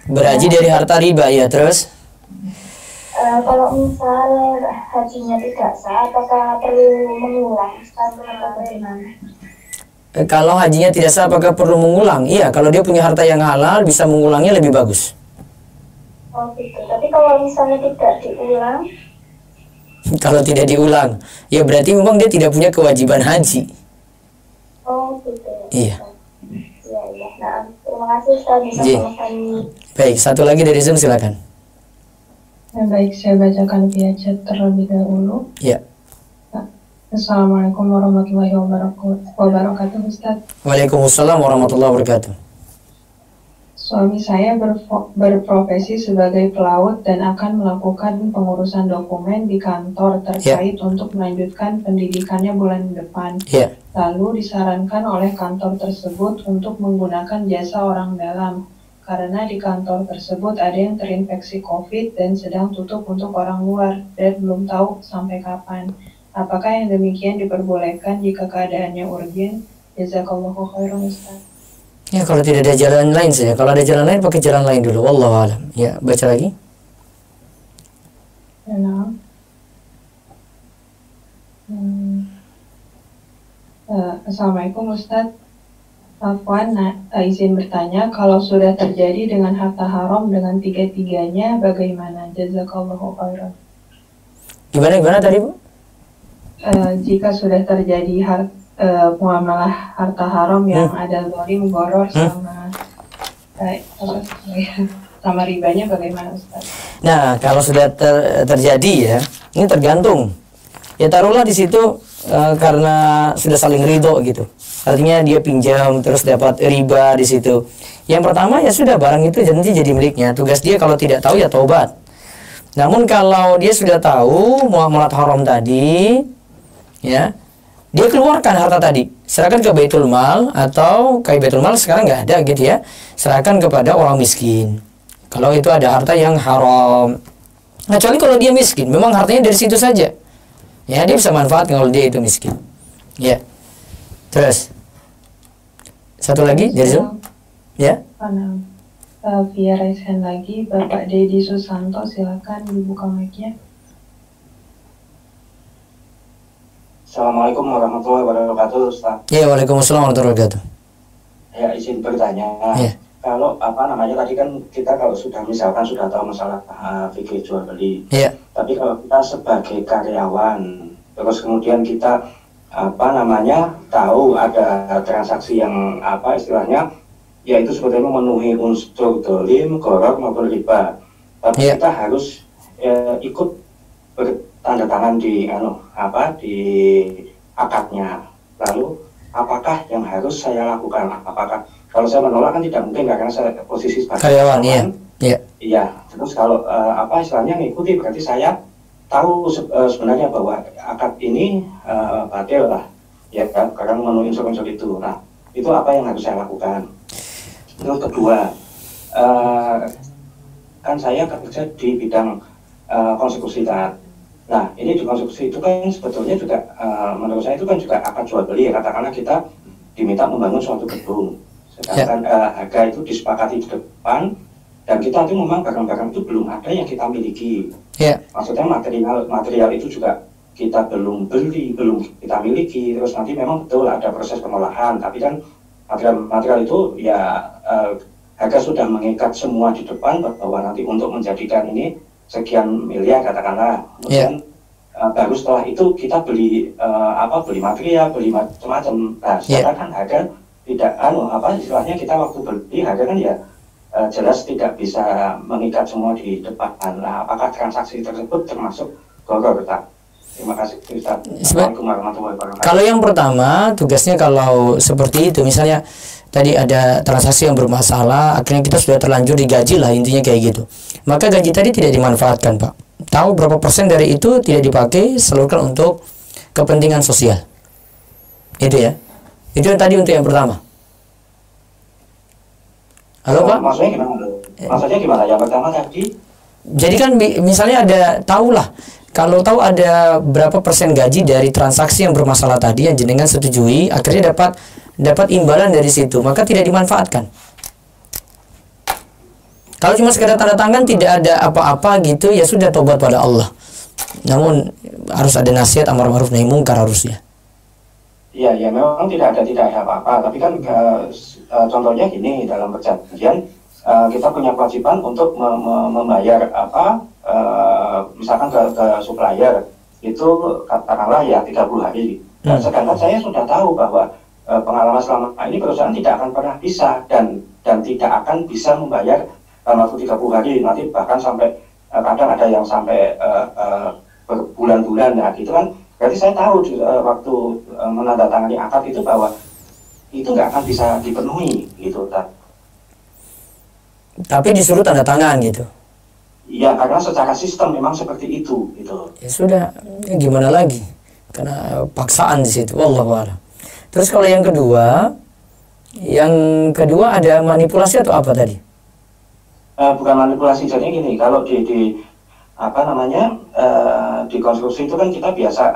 Berhaji dari harta riba, ya, terus? Kalau misal hajinya tidak sah, apakah perlu mengulang Ustaz atau bagaimana? Kalau hajinya tidak sah, apakah perlu mengulang? Iya, kalau dia punya harta yang halal, bisa mengulangnya lebih bagus. Oh gitu, tapi kalau misalnya tidak diulang? Kalau tidak diulang, ya berarti memang dia tidak punya kewajiban haji. Oh gitu. Iya. Iya. Nah, terima Terima kasih Ustaz, bisa Ji. selesai. Baik, satu lagi dari Zoom silakan. Baik, saya bacakan via chat terlebih dahulu. Ya. Assalamualaikum warahmatullahi wabarakatuh, Ustaz. Waalaikumsalam warahmatullahi wabarakatuh. Suami saya berprofesi sebagai pelaut dan akan melakukan pengurusan dokumen di kantor terkait untuk melanjutkan pendidikannya bulan depan. Lalu disarankan oleh kantor tersebut untuk menggunakan jasa orang dalam, karena di kantor tersebut ada yang terinfeksi COVID dan sedang tutup untuk orang luar dan belum tahu sampai kapan. Apakah yang demikian diperbolehkan jika keadaannya urgen? Jazakallahu khairan, Ustaz. Ya, kalau tidak ada jalan lain saja. Kalau ada jalan lain, pakai jalan lain dulu. Wallahu a'lam. Ya, baca lagi. Assalamualaikum Ustaz. Afwan, izin bertanya, kalau sudah terjadi dengan harta haram dengan tiga-tiganya, bagaimana? Jazakallahu khairan. Gimana tadi, Bu? Jika sudah terjadi muamalah harta haram yang ada zalim, goror, sama ribanya, bagaimana Ustaz? Nah, kalau sudah terjadi ya, ini tergantung. Ya taruhlah di situ karena sudah saling ridho gitu. Artinya dia pinjam terus dapat riba di situ. Yang pertama ya sudah, barang itu nanti jadi miliknya. Tugas dia kalau tidak tahu ya taubat. Namun kalau dia sudah tahu muamalah haram tadi, ya dia keluarkan harta tadi, serahkan ke Baitul Mal, atau kayak Baitul Mal sekarang nggak ada gitu ya, serahkan kepada orang miskin. Kalau itu ada harta yang haram, kecuali kalau dia miskin, memang hartanya dari situ saja, ya dia bisa manfaatkan kalau dia itu miskin. Ya, terus satu lagi dari Zoom, ya. Via raise hand lagi, Bapak Dedi Susanto, silakan dibuka mic-nya. Assalamualaikum warahmatullahi wabarakatuh, Ustaz. Ya, waalaikumsalam warahmatullahi wabarakatuh. Ya, izin bertanya. Ya. Kalau tadi kan kita kalau sudah misalkan sudah tahu masalah fikih jual beli. Ya. Tapi kalau kita sebagai karyawan, terus kemudian kita tahu ada transaksi yang istilahnya, yaitu sebetulnya memenuhi unsur dolim, goror maupun riba. Tapi kita harus ikut tanda tangan di akadnya. Lalu apakah yang harus saya lakukan? Apakah kalau saya menolak kan tidak mungkin karena saya posisi sebagai karyawan, iya. Terus kalau istilahnya mengikuti, berarti saya tahu sebenarnya bahwa akad ini batil lah, ya kan? Karena memenuhi unsur-unsur itu. Nah, itu apa yang harus saya lakukan? Terus kedua, kan saya kerja di bidang konstruksi kan. Nah, ini di konstruksi itu kan sebetulnya juga menurut saya itu kan juga akan jual beli ya. Katakanlah kita diminta membangun suatu gedung, sedangkan harga itu disepakati di depan, dan kita itu memang barang-barang itu belum ada yang kita miliki. Maksudnya material itu juga kita belum beli, belum kita miliki. Terus nanti memang betul ada proses pengolahan, tapi kan material itu ya harga sudah mengikat semua di depan bahwa nanti untuk menjadikan ini sekian miliar katakanlah, kemudian baru setelah itu kita beli beli material, beli macam-macam. Nah, sekarang kan harga tidak istilahnya kita waktu beli harga kan ya jelas tidak bisa mengikat semua di depan. Nah, apakah transaksi tersebut termasuk goror, tak? Terima kasih, Ustaz. Assalamualaikum warahmatullahi wabarakatuh. Kalau yang pertama, tugasnya kalau seperti itu, misalnya tadi ada transaksi yang bermasalah, akhirnya kita sudah terlanjur digaji lah, intinya kayak gitu. Maka gaji tadi tidak dimanfaatkan, Pak. Tahu berapa persen dari itu tidak dipakai, salurkan untuk kepentingan sosial. Itu ya. Itu yang tadi untuk yang pertama. Halo, Pak? Maksudnya gimana? Maksudnya gimana? Yang pertama tadi? Jadi kan misalnya ada, tahulah, kalau tahu ada berapa persen gaji dari transaksi yang bermasalah tadi yang jenengan setujui, akhirnya dapat imbalan dari situ, maka tidak dimanfaatkan. Kalau cuma sekedar tanda tangan tidak ada apa-apa gitu, ya sudah, tobat pada Allah. Namun harus ada nasihat amar ma'ruf nahi mungkar harusnya. Iya, ya memang tidak ada apa-apa, tapi kan contohnya gini, dalam perjanjian kita punya kewajiban untuk membayar misalkan ke supplier itu katakanlah ya 30 hari. Sedangkan saya sudah tahu bahwa pengalaman selama ini perusahaan tidak akan pernah bisa, dan dan tidak akan bisa membayar dalam waktu 30 hari, nanti bahkan sampai kadang ada yang sampai berbulan-bulan, ya gitu kan. Berarti saya tahu waktu menandatangani akad itu bahwa itu nggak akan bisa dipenuhi gitu. Tapi disuruh tanda tangan gitu. Iya, karena secara sistem memang seperti itu gitu. Ya sudah, ya gimana lagi? Karena paksaan di situ. Wallahu a'lam. Terus kalau yang kedua ada manipulasi atau apa tadi? Bukan manipulasi, jadi gini, kalau di apa namanya, di konstruksi itu kan kita biasa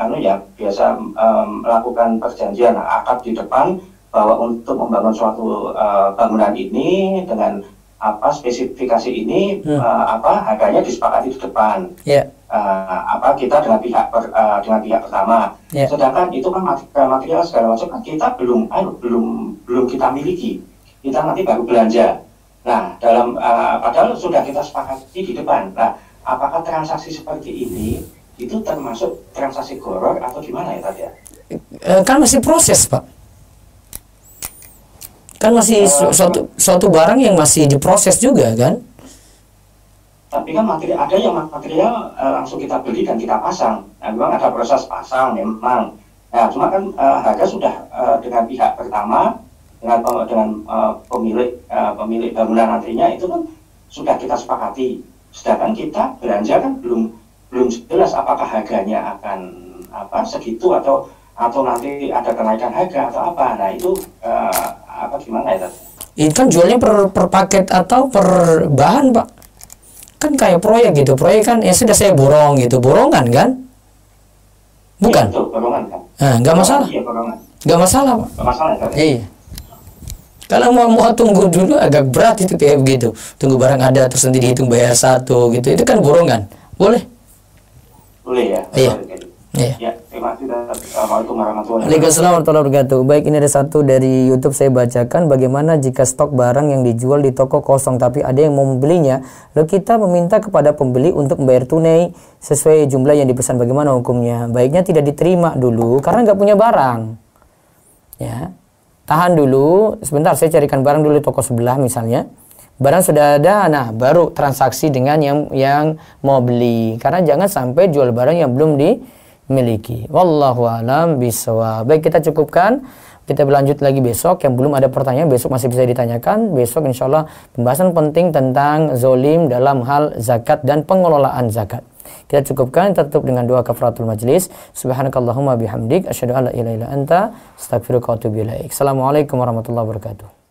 melakukan perjanjian akad di depan bahwa untuk membangun suatu bangunan ini dengan spesifikasi ini, harganya disepakati di depan. Yeah. Kita dengan pihak pertama. Yeah. Sedangkan itu kan material segala macam kan kita belum kita miliki. Kita nanti baru belanja. Nah, padahal sudah kita sepakati di depan. Nah, apakah transaksi seperti ini itu termasuk transaksi goror atau gimana ya tadi ya? Kan masih proses, Pak. Kan masih suatu barang yang masih diproses juga kan? Tapi kan ada yang material langsung kita beli dan kita pasang. Nah, memang ada proses pasang memang. Nah, cuma kan harga sudah dengan pihak pertama dengan pemilik bangunan nantinya itu kan sudah kita sepakati. Sedangkan kita belanja kan belum jelas apakah harganya akan segitu atau nanti ada kenaikan harga atau apa. Nah, itu gimana ya? Itu kan jualnya per paket atau per bahan, Pak. Kan kayak proyek gitu. Proyek kan ya sudah saya borong gitu. Borongan kan? Bukan? Iya, borongan kan. Nah, nggak masalah. Iya, borongan. Nggak masalah, Pak. Nggak masalah kan? Iya. Kalau mau tunggu dulu agak berat itu kayak begitu. Tunggu barang ada terus nanti dihitung bayar satu gitu. Itu kan borongan. Boleh? Boleh ya. Iya. Iya. Ya, terima kasih. Assalamualaikum warahmatullahi wabarakatuh. Waalaikumsalam warahmatullahi wabarakatuh. Baik, ini ada satu dari YouTube saya bacakan. Bagaimana jika stok barang yang dijual di toko kosong tapi ada yang mau membelinya, lalu kita meminta kepada pembeli untuk membayar tunai sesuai jumlah yang dipesan, bagaimana hukumnya? Baiknya tidak diterima dulu karena nggak punya barang. Ya, tahan dulu. Sebentar, saya carikan barang dulu di toko sebelah misalnya. Barang sudah ada, nah baru transaksi dengan yang mau beli. Karena jangan sampai jual barang yang belum dimiliki. Wallahu a'lam bishawab. Baik, kita cukupkan. Kita berlanjut lagi besok. Yang belum ada pertanyaan besok masih bisa ditanyakan. Besok insya Allah pembahasan penting tentang zolim dalam hal zakat dan pengelolaan zakat. Kita cukupkan, kita tutup dengan doa kafaratul majlis. Subhanakallahumma bihamdik asyhadu an la ilaha illa anta astaghfiruka wa atubu ilaik. Assalamualaikum warahmatullahi wabarakatuh.